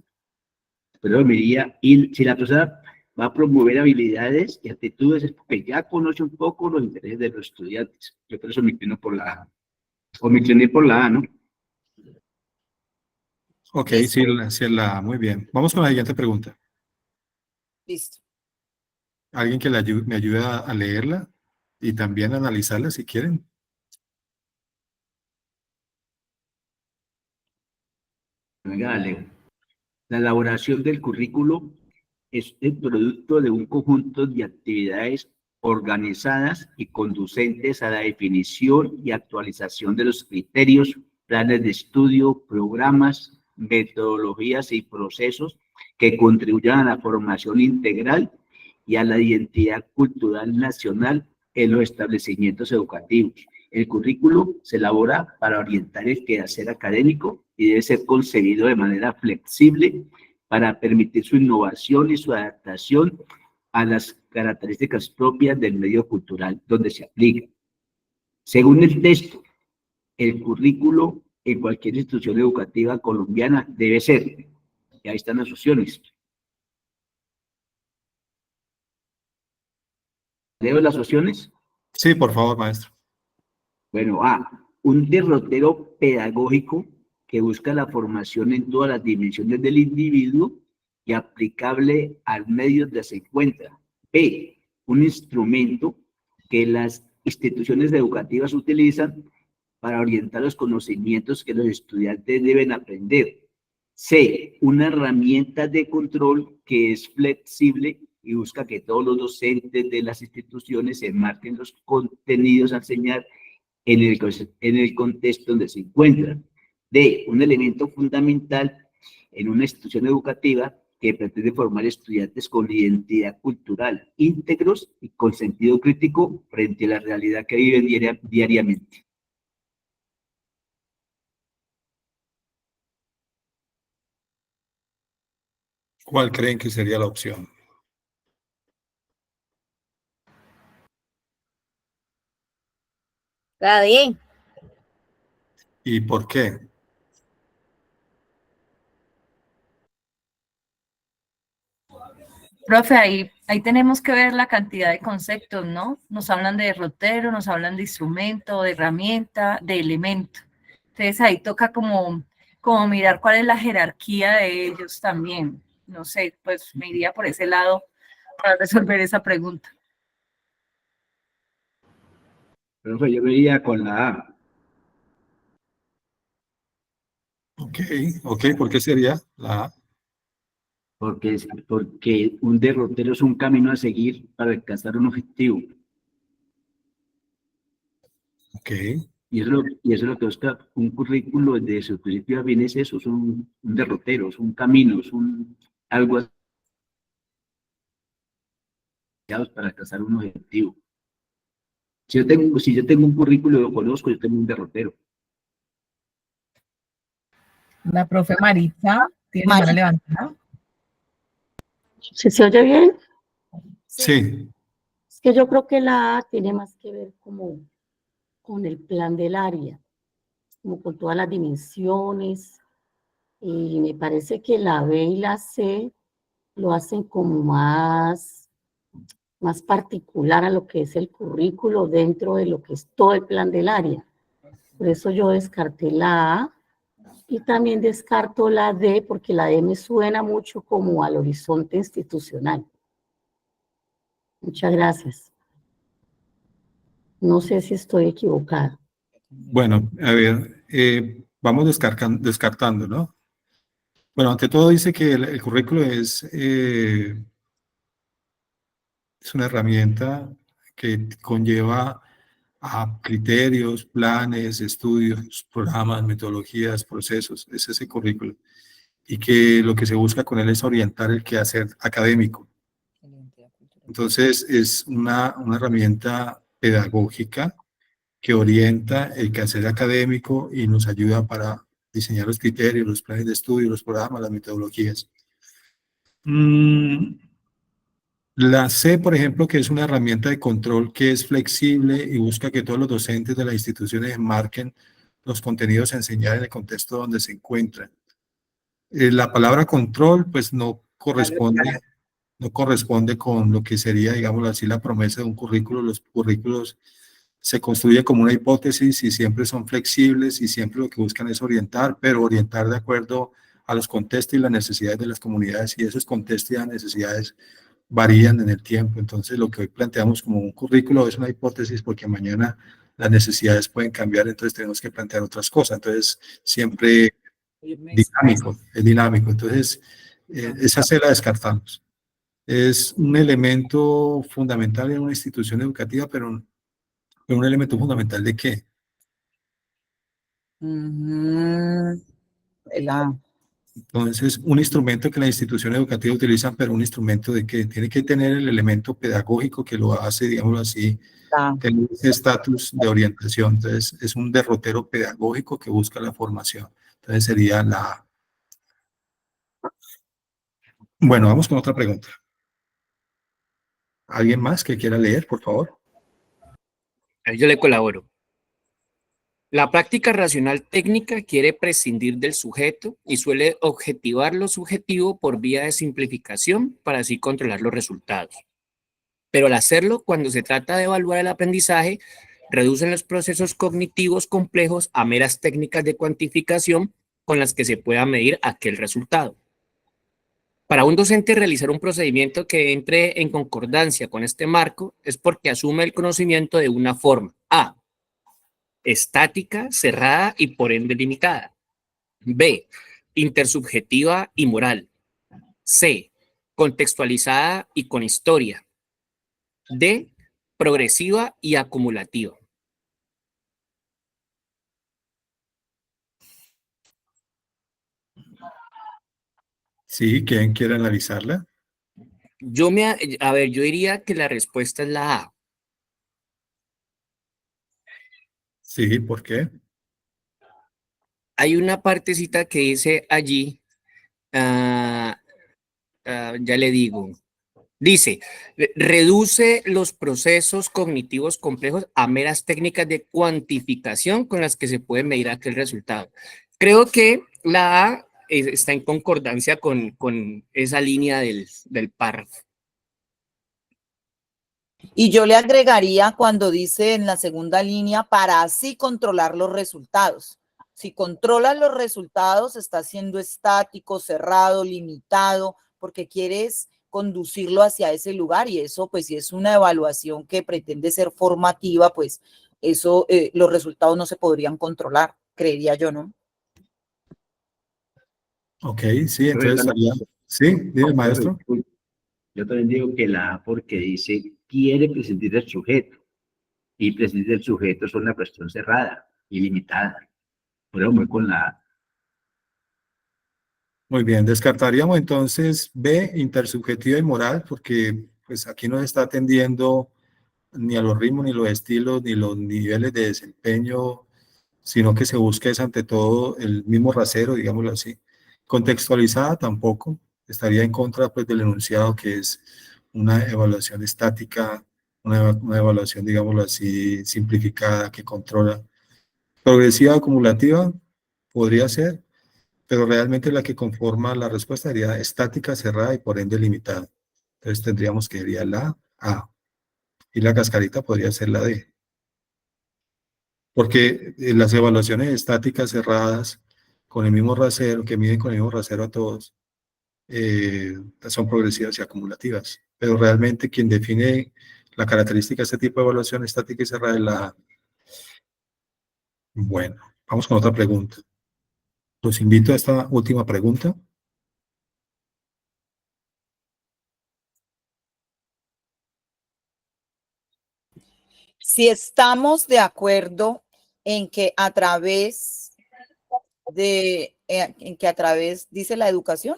Pero me diría, y si la profesora va a promover habilidades y actitudes, es porque ya conoce un poco los intereses de los estudiantes. Yo por eso me inclino por la A. O me incliné por la A, ¿no? Ok, sí, muy bien. Vamos con la siguiente pregunta. Listo. ¿Alguien que me ayude a leerla y también a analizarla si quieren? Venga, dale. La elaboración del currículo es el producto de un conjunto de actividades organizadas y conducentes a la definición y actualización de los criterios, planes de estudio, programas, metodologías y procesos que contribuyan a la formación integral y a la identidad cultural nacional en los establecimientos educativos. El currículo se elabora para orientar el quehacer académico y debe ser concebido de manera flexible para permitir su innovación y su adaptación a las características propias del medio cultural donde se aplica. Según el texto, el currículo en cualquier institución educativa colombiana debe ser, y ahí están las opciones. ¿Leo las opciones? Sí, por favor, maestro. Bueno, A, un derrotero pedagógico que busca la formación en todas las dimensiones del individuo y aplicable al medio donde se encuentra. B, un instrumento que las instituciones educativas utilizan para orientar los conocimientos que los estudiantes deben aprender. C, una herramienta de control que es flexible y busca que todos los docentes de las instituciones se enmarquen los contenidos a enseñar en el contexto donde se encuentran. D, un elemento fundamental en una institución educativa que pretende formar estudiantes con identidad cultural, íntegros y con sentido crítico frente a la realidad que viven diariamente. ¿Cuál creen que sería la opción? La D. ¿Y por qué? Profe, ahí tenemos que ver la cantidad de conceptos, ¿no? Nos hablan de derrotero, nos hablan de instrumento, de herramienta, de elemento. Entonces ahí toca como mirar cuál es la jerarquía de ellos también. No sé, pues me iría por ese lado para resolver esa pregunta. Profe, yo me iría con la A, Ok, ¿por qué sería la A? porque un derrotero es un camino a seguir para alcanzar un objetivo. Ok, Y eso es lo que busca un currículo de su principio a fin, es eso, es un derrotero, es un camino, es algo para alcanzar un objetivo. Si yo tengo un currículo y lo conozco, yo tengo un derrotero. La profe Maritza tiene mano Mari, levantada. ¿Sí se oye bien? sí, Es que yo creo que la A tiene más que ver como con el plan del área, como con todas las dimensiones, y me parece que la B y la C lo hacen como más particular a lo que es el currículo dentro de lo que es todo el plan del área. Por eso yo descarté la A y también descarto la D porque la D me suena mucho como al horizonte institucional. Muchas gracias. No sé si estoy equivocada. bueno, a ver, vamos descartando, ¿no? Bueno, ante todo dice que el currículo es una herramienta que conlleva a criterios, planes, estudios, programas, metodologías, procesos, es ese currículo. Y que lo que se busca con él es orientar el quehacer académico. Entonces, es una herramienta pedagógica que orienta el quehacer académico y nos ayuda para diseñar los criterios, los planes de estudio, los programas, las metodologías. La C, por ejemplo, que es una herramienta de control que es flexible y busca que todos los docentes de las instituciones enmarquen los contenidos a enseñar en el contexto donde se encuentran. La palabra control, pues no corresponde con lo que sería, digamos así, la promesa de un currículo. Los currículos se construyen como una hipótesis y siempre son flexibles y siempre lo que buscan es orientar, pero orientar de acuerdo a los contextos y las necesidades de las comunidades, y esos contextos y las necesidades varían en el tiempo. Entonces, lo que hoy planteamos como un currículo es una hipótesis porque mañana las necesidades pueden cambiar, entonces tenemos que plantear otras cosas. Entonces, siempre dinámico, es dinámico. Entonces, esa se la descartamos. Es un elemento fundamental en una institución educativa, pero un elemento fundamental ¿de qué? la, Entonces, un instrumento que la institución educativa utiliza, pero un instrumento de que tiene que tener el elemento pedagógico que lo hace, digámoslo así, la, tener ese estatus de orientación. Entonces, es un derrotero pedagógico que busca la formación. Entonces, sería la A. Bueno, vamos con otra pregunta. ¿Alguien más que quiera leer, por favor? Yo le colaboro. La práctica racional técnica quiere prescindir del sujeto y suele objetivar lo subjetivo por vía de simplificación para así controlar los resultados. Pero al hacerlo, cuando se trata de evaluar el aprendizaje, reducen los procesos cognitivos complejos a meras técnicas de cuantificación con las que se pueda medir aquel resultado. Para un docente realizar un procedimiento que entre en concordancia con este marco es porque asume el conocimiento de una forma A, estática, cerrada y por ende limitada. B, intersubjetiva y moral. C, contextualizada y con historia. D, progresiva y acumulativa. Sí, ¿quién quiere analizarla? Yo diría que la respuesta es la A. Sí, ¿por qué? Hay una partecita que dice allí, ya le digo, dice, reduce los procesos cognitivos complejos a meras técnicas de cuantificación con las que se puede medir aquel resultado. Creo que la A está en concordancia con esa línea del párrafo. y yo le agregaría cuando dice en la segunda línea para así controlar los resultados, Si controlas los resultados, estás siendo estático, cerrado, limitado, porque quieres conducirlo hacia ese lugar, y eso, pues, si es una evaluación que pretende ser formativa, pues, eso, los resultados no se podrían controlar, creería yo, ¿no? Ok, sí, entonces estaría... Sí, dime, maestro. Yo también digo que la A porque dice quiere prescindir del sujeto. Y prescindir del sujeto es una cuestión cerrada, ilimitada. Por eso voy con la A. Muy bien, descartaríamos entonces B, intersubjetiva y moral, porque pues aquí no se está atendiendo ni a los ritmos, ni los estilos, ni los niveles de desempeño, sino que se busca es ante todo el mismo rasero, digámoslo así. Contextualizada tampoco, estaría en contra pues del enunciado que es una evaluación estática, una evaluación, digámoslo así, simplificada, que controla. Progresiva, acumulativa, podría ser, pero realmente la que conforma la respuesta sería estática, cerrada y por ende limitada. Entonces tendríamos que ir la A, y la cascarita podría ser la D. Porque las evaluaciones estáticas cerradas con el mismo rasero, que miden con el mismo rasero a todos, son progresivas y acumulativas. Pero realmente quien define la característica de este tipo de evaluación estática y cerrada es la A. Bueno, vamos con otra pregunta. Los invito a esta última pregunta. Si estamos de acuerdo en que a través dice la educación,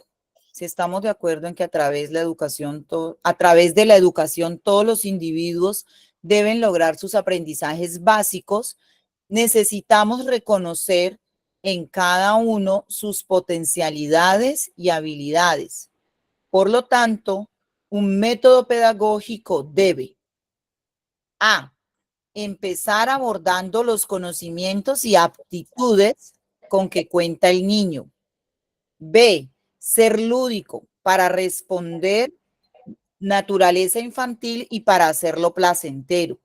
si estamos de acuerdo en que a través de la educación todos los individuos deben lograr sus aprendizajes básicos, necesitamos reconocer en cada uno sus potencialidades y habilidades. Por lo tanto, un método pedagógico debe: A, empezar abordando los conocimientos y aptitudes con que cuenta el niño. B, ser lúdico para responder naturaleza infantil y para hacerlo placentero.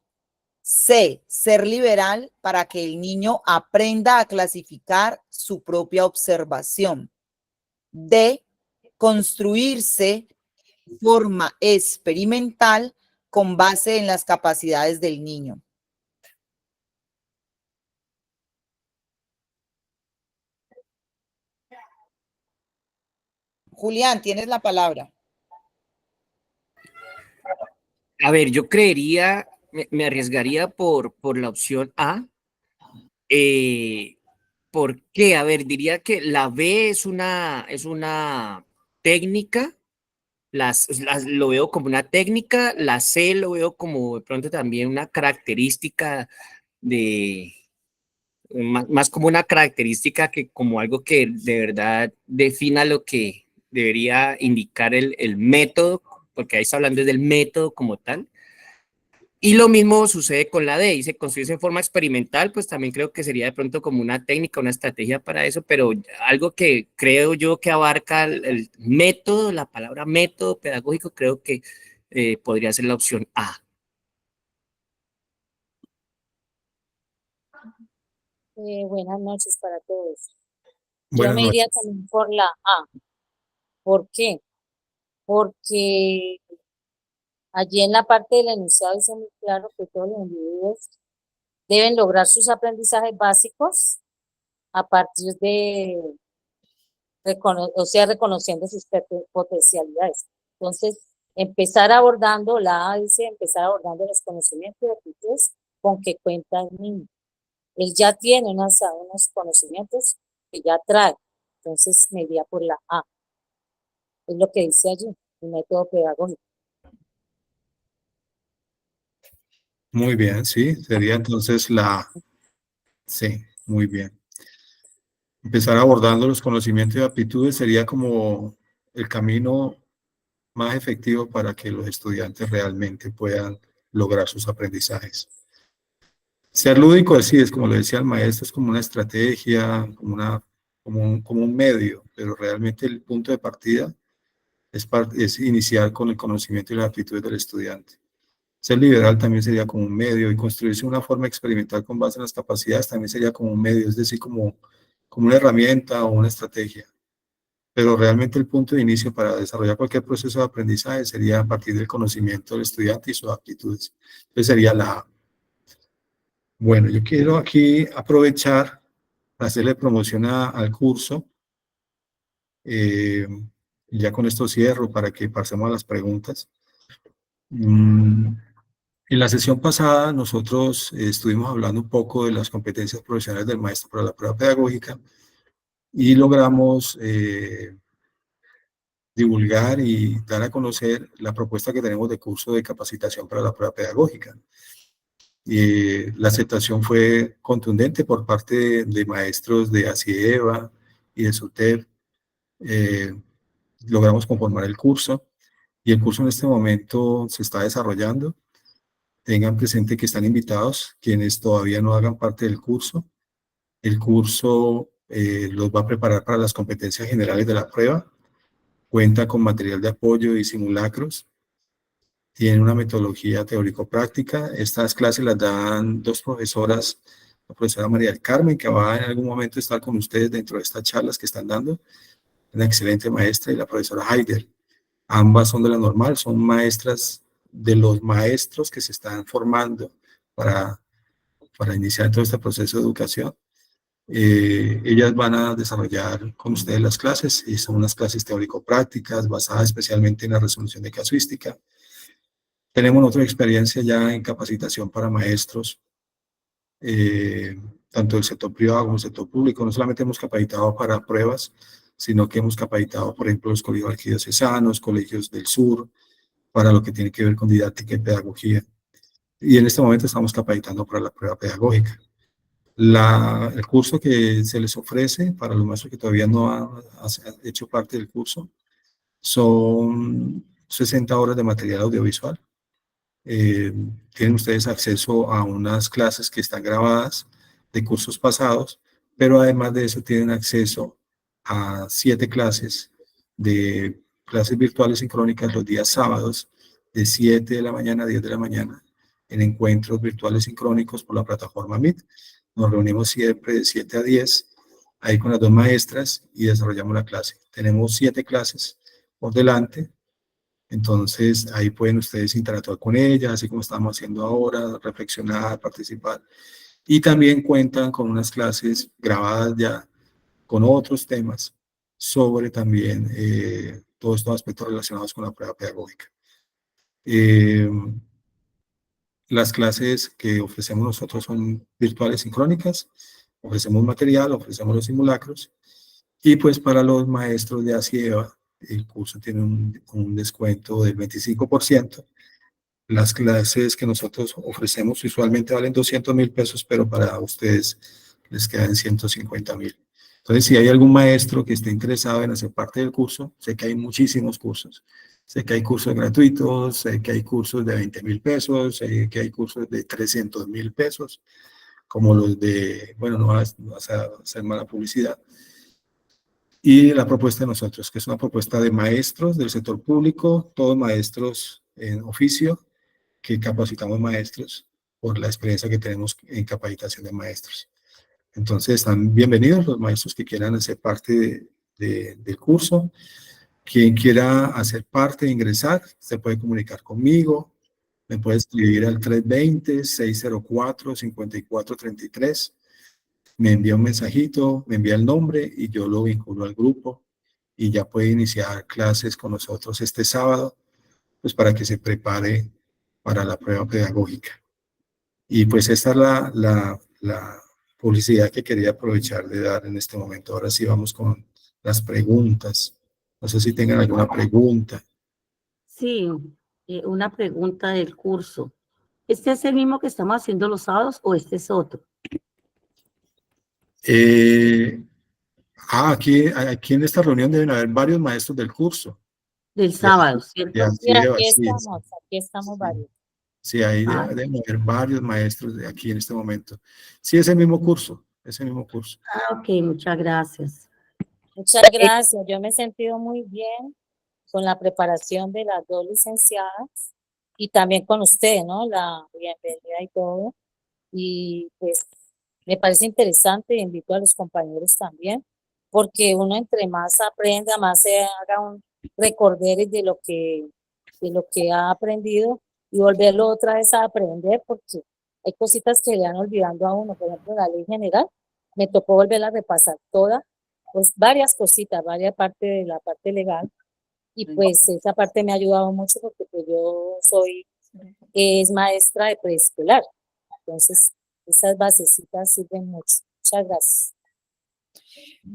C, ser liberal para que el niño aprenda a clasificar su propia observación. D, construirse de forma experimental con base en las capacidades del niño. Julián, tienes la palabra. A ver, yo creería, me arriesgaría por la opción A. ¿Por qué? A ver, diría que la B es una técnica, lo veo como una técnica, la C lo veo como de pronto también una característica más como una característica que como algo que de verdad defina lo que debería indicar el método, porque ahí está hablando del método como tal. Y lo mismo sucede con la D, dice construirse en forma experimental, pues también creo que sería de pronto como una técnica, una estrategia para eso, pero algo que creo yo que abarca el método, la palabra método pedagógico, creo que podría ser la opción A. Buenas noches para todos. Yo Buenas me iría noches. también por la A. ¿Por qué? Porque allí en la parte del enunciado dice muy claro que todos los individuos deben lograr sus aprendizajes básicos a partir de, reconociendo sus potencialidades. Entonces, la A dice empezar abordando los conocimientos y actitudes con que cuenta el niño. Él ya tiene unos conocimientos que ya trae, entonces me iría por la A. Es lo que dice allí, el método pedagógico. Muy bien, sí, sería entonces la... Sí, muy bien. Empezar abordando los conocimientos y aptitudes sería como el camino más efectivo para que los estudiantes realmente puedan lograr sus aprendizajes. Ser lúdico, sí, es como lo decía el maestro, es como una estrategia, como un medio, pero realmente el punto de partida es iniciar con el conocimiento y las aptitudes del estudiante. Ser liberal también sería como un medio, y construirse una forma experimental con base en las capacidades también sería como un medio, es decir, como como una herramienta o una estrategia. Pero realmente el punto de inicio para desarrollar cualquier proceso de aprendizaje sería a partir del conocimiento del estudiante y sus aptitudes. Entonces sería la A. Bueno, yo quiero aquí aprovechar para hacerle promoción al curso. Y ya con esto cierro para que pasemos a las preguntas. En la sesión pasada nosotros estuvimos hablando un poco de las competencias profesionales del maestro para la prueba pedagógica y logramos divulgar y dar a conocer la propuesta que tenemos de curso de capacitación para la prueba pedagógica. La aceptación fue contundente por parte de maestros de ACIEVA y de SUTEP. Logramos conformar el curso y el curso en este momento se está desarrollando. Tengan presente que están invitados quienes todavía no hagan parte del curso. El curso los va a preparar para las competencias generales de la prueba. Cuenta con material de apoyo y simulacros. Tiene una metodología teórico-práctica. Estas clases las dan dos profesoras, la profesora María del Carmen, que va en algún momento a estar con ustedes dentro de estas charlas que están dando, una excelente maestra, y la profesora Haider. Ambas son de la normal, son maestras de los maestros que se están formando para iniciar todo este proceso de educación. Ellas van a desarrollar con ustedes las clases y son unas clases teórico-prácticas basadas especialmente en la resolución de casuística. Tenemos otra experiencia ya en capacitación para maestros, tanto del sector privado como del sector público. No solamente hemos capacitado para pruebas, sino que hemos capacitado, por ejemplo, los colegios arquidiocesanos, colegios del sur, para lo que tiene que ver con didáctica y pedagogía. Y en este momento estamos capacitando para la prueba pedagógica. El curso que se les ofrece para los maestros que todavía no han hecho parte del curso son 60 horas de material audiovisual. Tienen ustedes acceso a unas clases que están grabadas de cursos pasados, pero además de eso tienen acceso a 7 clases virtuales sincrónicas los días sábados de 7 de la mañana a 10 de la mañana en encuentros virtuales sincrónicos por la plataforma Meet. Nos reunimos siempre de 7 a 10 ahí con las dos maestras y desarrollamos la clase. Tenemos 7 clases por delante. Entonces, ahí pueden ustedes interactuar con ellas, así como estamos haciendo ahora, reflexionar, participar. Y también cuentan con unas clases grabadas ya con otros temas sobre también todos estos aspectos relacionados con la prueba pedagógica. Las clases que ofrecemos nosotros son virtuales sincrónicas, ofrecemos material, ofrecemos los simulacros. Y pues para los maestros de ACIEVA, el curso tiene un descuento del 25%. Las clases que nosotros ofrecemos usualmente valen 200.000 pesos, pero para ustedes les quedan 150.000. Entonces, si hay algún maestro que esté interesado en hacer parte del curso, sé que hay muchísimos cursos. Sé que hay cursos gratuitos, sé que hay cursos de 20.000 pesos, sé que hay cursos de 300.000 pesos, como los de, bueno, no vas a hacer mala publicidad. Y la propuesta de nosotros, que es una propuesta de maestros del sector público, todos maestros en oficio, que capacitamos maestros por la experiencia que tenemos en capacitación de maestros. Entonces, están bienvenidos los maestros que quieran hacer parte del curso. Quien quiera hacer parte, ingresar, se puede comunicar conmigo. Me puede escribir al 320-604-5433. Me envía un mensajito, me envía el nombre y yo lo vinculo al grupo y ya puede iniciar clases con nosotros este sábado, pues para que se prepare para la prueba pedagógica. Y pues esta es la publicidad que quería aprovechar de dar en este momento. Ahora sí vamos con las preguntas. No sé si tengan alguna pregunta. Sí, una pregunta del curso. ¿Este es el mismo que estamos haciendo los sábados o este es otro? Aquí en esta reunión deben haber varios maestros del curso. Del sábado, ¿cierto? Y aquí estamos varios. Sí, ahí deben haber varios maestros de aquí en este momento. Sí, es el mismo curso, Ok, muchas gracias. Muchas gracias. Yo me he sentido muy bien con la preparación de las dos licenciadas y también con usted, ¿no? La bienvenida y todo. Y pues Me parece interesante, invito a los compañeros también, porque uno entre más aprenda, más se haga un recorder de lo que ha aprendido y volverlo otra vez a aprender, porque hay cositas que le van olvidando a uno. Por ejemplo, la ley general, me tocó volverla a repasar toda, pues varias cositas, varias partes de la parte legal, y pues esa parte me ha ayudado mucho porque pues yo soy, es maestra de preescolar, entonces esas basecitas sirven mucho. Muchas gracias.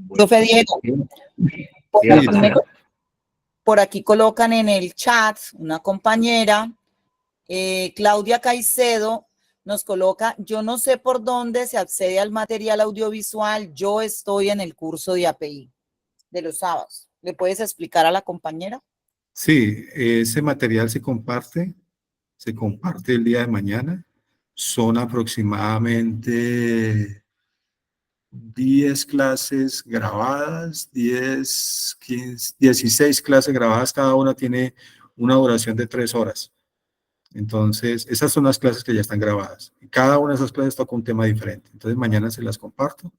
Profe Diego, por Diga la aquí, palabra. por aquí colocan en el chat una compañera, Claudia Caicedo, nos coloca, yo no sé por dónde se accede al material audiovisual, yo estoy en el curso de API de los sábados. ¿Le puedes explicar a la compañera? Sí, ese material se comparte el día de mañana. Son aproximadamente 10 clases grabadas, 10, 15, 16 clases grabadas, cada una tiene una duración de 3 horas. Entonces, esas son las clases que ya están grabadas. Y cada una de esas clases toca un tema diferente. Entonces, mañana se las comparto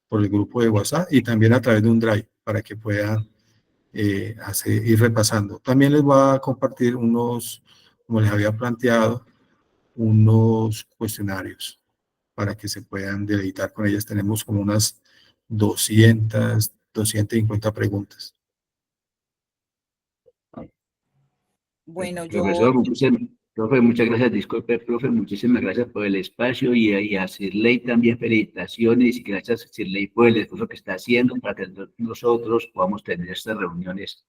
por el grupo de WhatsApp y también a través de un Drive para que puedan ir repasando. También les voy a compartir unos, como les había planteado, unos cuestionarios para que se puedan deleitar con ellas. Tenemos como unas 250 preguntas. Bueno, Profesor, profe, muchas gracias. Disculpe, profe, muchísimas gracias por el espacio y a Cirley también felicitaciones y gracias a Cirley por el esfuerzo que está haciendo para que nosotros podamos tener estas reuniones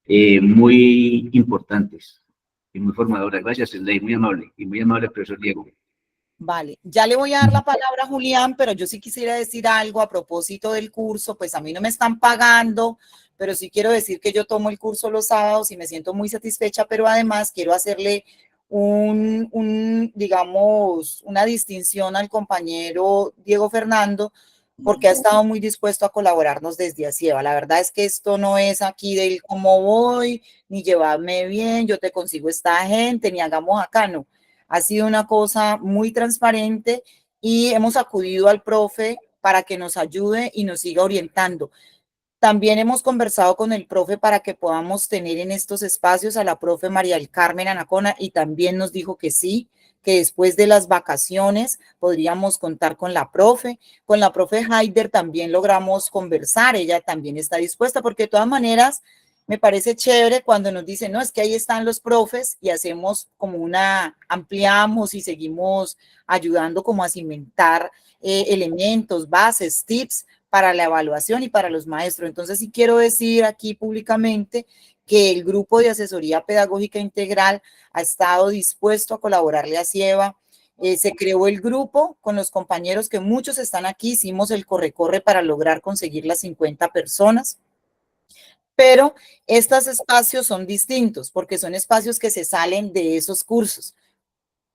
muy importantes y muy formadoras. Gracias, Cirley, muy amable, profesor Diego. vale, ya le voy a dar la palabra a Julián, pero yo sí quisiera decir algo a propósito del curso, pues a mí no me están pagando, pero sí quiero decir que yo tomo el curso los sábados y me siento muy satisfecha, pero además quiero hacerle digamos, una distinción al compañero Diego Fernando, porque ha estado muy dispuesto a colaborarnos desde ACIEVA. La verdad es que esto no es aquí del cómo voy, ni llevarme bien, yo te consigo esta gente, ni hagamos acá, no. Ha sido una cosa muy transparente y hemos acudido al profe para que nos ayude y nos siga orientando. También hemos conversado con el profe para que podamos tener en estos espacios a la profe María del Carmen Anacona y también nos dijo que sí, que después de las vacaciones podríamos contar con la profe. Con la profe Haider también logramos conversar, ella también está dispuesta porque de todas maneras me parece chévere cuando nos dicen, no, es que ahí están los profes y hacemos como ampliamos y seguimos ayudando como a cimentar elementos, bases, tips para la evaluación y para los maestros. Entonces, sí quiero decir aquí públicamente que el grupo de asesoría pedagógica integral ha estado dispuesto a colaborarle a CIEVA. Se creó el grupo con los compañeros que muchos están aquí, hicimos el corre-corre para lograr conseguir las 50 personas. Pero estos espacios son distintos porque son espacios que se salen de esos cursos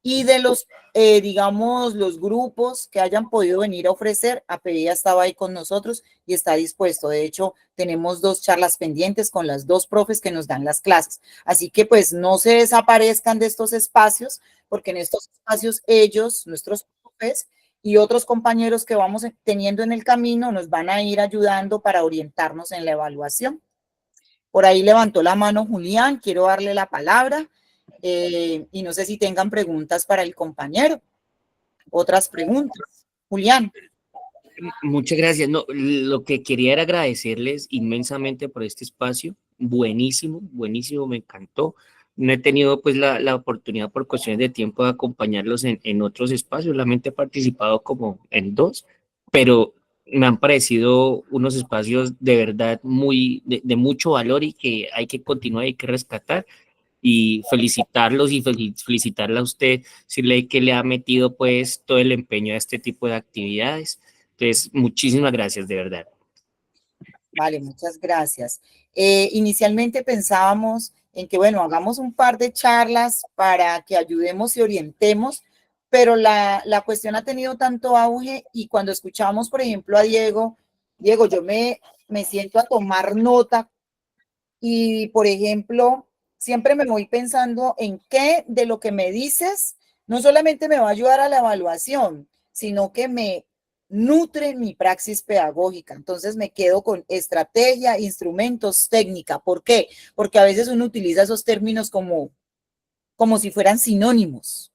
y de los, digamos, los grupos que hayan podido venir a ofrecer. API estaba ahí con nosotros y está dispuesto. De hecho, tenemos 2 charlas pendientes con las 2 profes que nos dan las clases. Así que pues no se desaparezcan de estos espacios porque en estos espacios ellos, nuestros profes y otros compañeros que vamos teniendo en el camino nos van a ir ayudando para orientarnos en la evaluación. Por ahí levantó la mano Julián, quiero darle la palabra y no sé si tengan preguntas para el compañero. Otras preguntas. Julián. Muchas gracias. No, lo que quería era agradecerles inmensamente por este espacio. Buenísimo, buenísimo, me encantó. No he tenido pues la oportunidad por cuestiones de tiempo de acompañarlos en otros espacios, solamente he participado como en 2, pero me han parecido unos espacios de verdad de mucho valor y que hay que continuar, hay que rescatar y felicitarlos y felicitarla a usted, decirle que le ha metido pues todo el empeño a este tipo de actividades. Entonces, muchísimas gracias, de verdad. Vale, muchas gracias. Inicialmente pensábamos en que, bueno, hagamos un par de charlas para que ayudemos y orientemos, pero la cuestión ha tenido tanto auge y cuando escuchamos, por ejemplo, a Diego, yo me siento a tomar nota y, por ejemplo, siempre me voy pensando en qué de lo que me dices no solamente me va a ayudar a la evaluación, sino que me nutre mi praxis pedagógica. Entonces me quedo con estrategia, instrumentos, técnica. ¿Por qué? Porque a veces uno utiliza esos términos como si fueran sinónimos.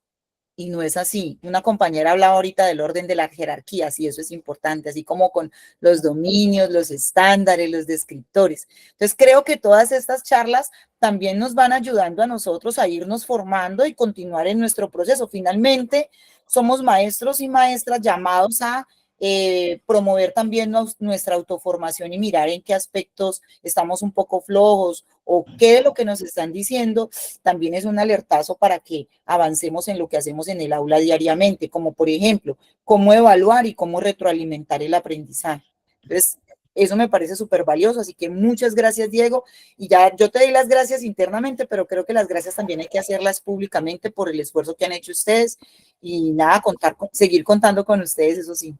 Y no es así. Una compañera hablaba ahorita del orden de las jerarquías y eso es importante, así como con los dominios, los estándares, los descriptores. Entonces creo que todas estas charlas también nos van ayudando a nosotros a irnos formando y continuar en nuestro proceso. Finalmente, somos maestros y maestras llamados a promover también nuestra autoformación y mirar en qué aspectos estamos un poco flojos o qué de lo que nos están diciendo también es un alertazo para que avancemos en lo que hacemos en el aula diariamente, como por ejemplo, cómo evaluar y cómo retroalimentar el aprendizaje. Entonces, eso me parece súper valioso, así que muchas gracias, Diego. Y ya yo te doy las gracias internamente, pero creo que las gracias también hay que hacerlas públicamente por el esfuerzo que han hecho ustedes. Y nada, seguir contando con ustedes, eso sí.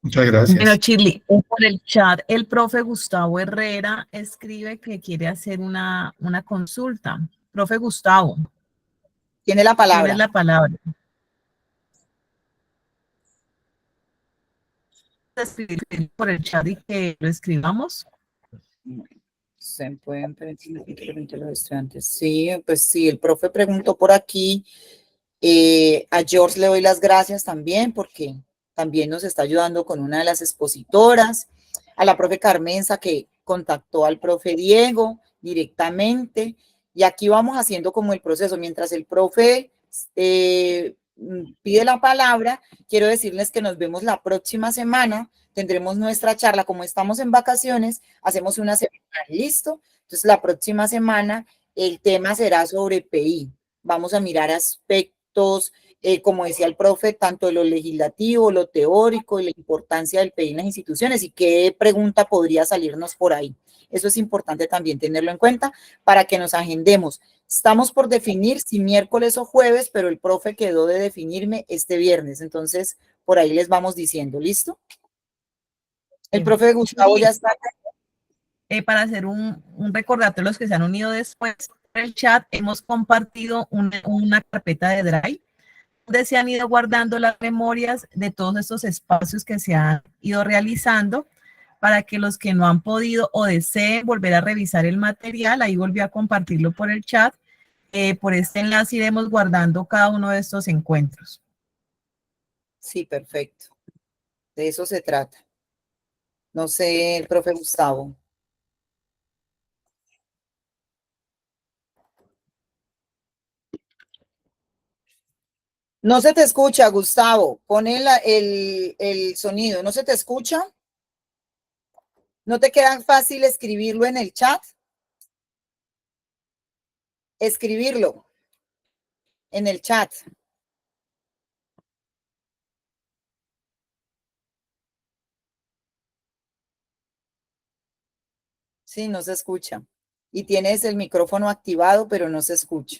Muchas gracias. Bueno, Shirley, por el chat, el profe Gustavo Herrera escribe que quiere hacer una consulta. Profe Gustavo. Tiene la palabra. Tienes la palabra. Escribir por el chat y que lo escribamos. Se pueden permitir los estudiantes. Sí, pues sí, el profe preguntó por aquí. A George le doy las gracias también porque también nos está ayudando con una de las expositoras. A la profe Carmenza que contactó al profe Diego directamente. Y aquí vamos haciendo como el proceso. Mientras el profe pide la palabra, quiero decirles que nos vemos la próxima semana. Tendremos nuestra charla. Como estamos en vacaciones, hacemos una semana. ¿Listo? Entonces, la próxima semana el tema será sobre PI. Vamos a mirar aspectos, como decía el profe, tanto de lo legislativo, lo teórico y la importancia del PI en las instituciones y qué pregunta podría salirnos por ahí. Eso es importante también tenerlo en cuenta para que nos agendemos. Estamos por definir si miércoles o jueves, pero el profe quedó de definirme este viernes. Entonces, por ahí les vamos diciendo. ¿Listo? El profe Gustavo ya está. Para hacer un recordatorio a los que se han unido después del chat, hemos compartido una carpeta de Drive donde se han ido guardando las memorias de todos estos espacios que se han ido realizando para que los que no han podido o deseen volver a revisar el material, ahí volví a compartirlo por el chat. Por este enlace iremos guardando cada uno de estos encuentros. Sí, perfecto. De eso se trata. No sé, el profe Gustavo. No se te escucha, Gustavo. Pon el sonido. ¿No se te escucha? ¿No te queda fácil escribirlo en el chat? Escribirlo en el chat. Sí, no se escucha. Y tienes el micrófono activado, pero no se escucha.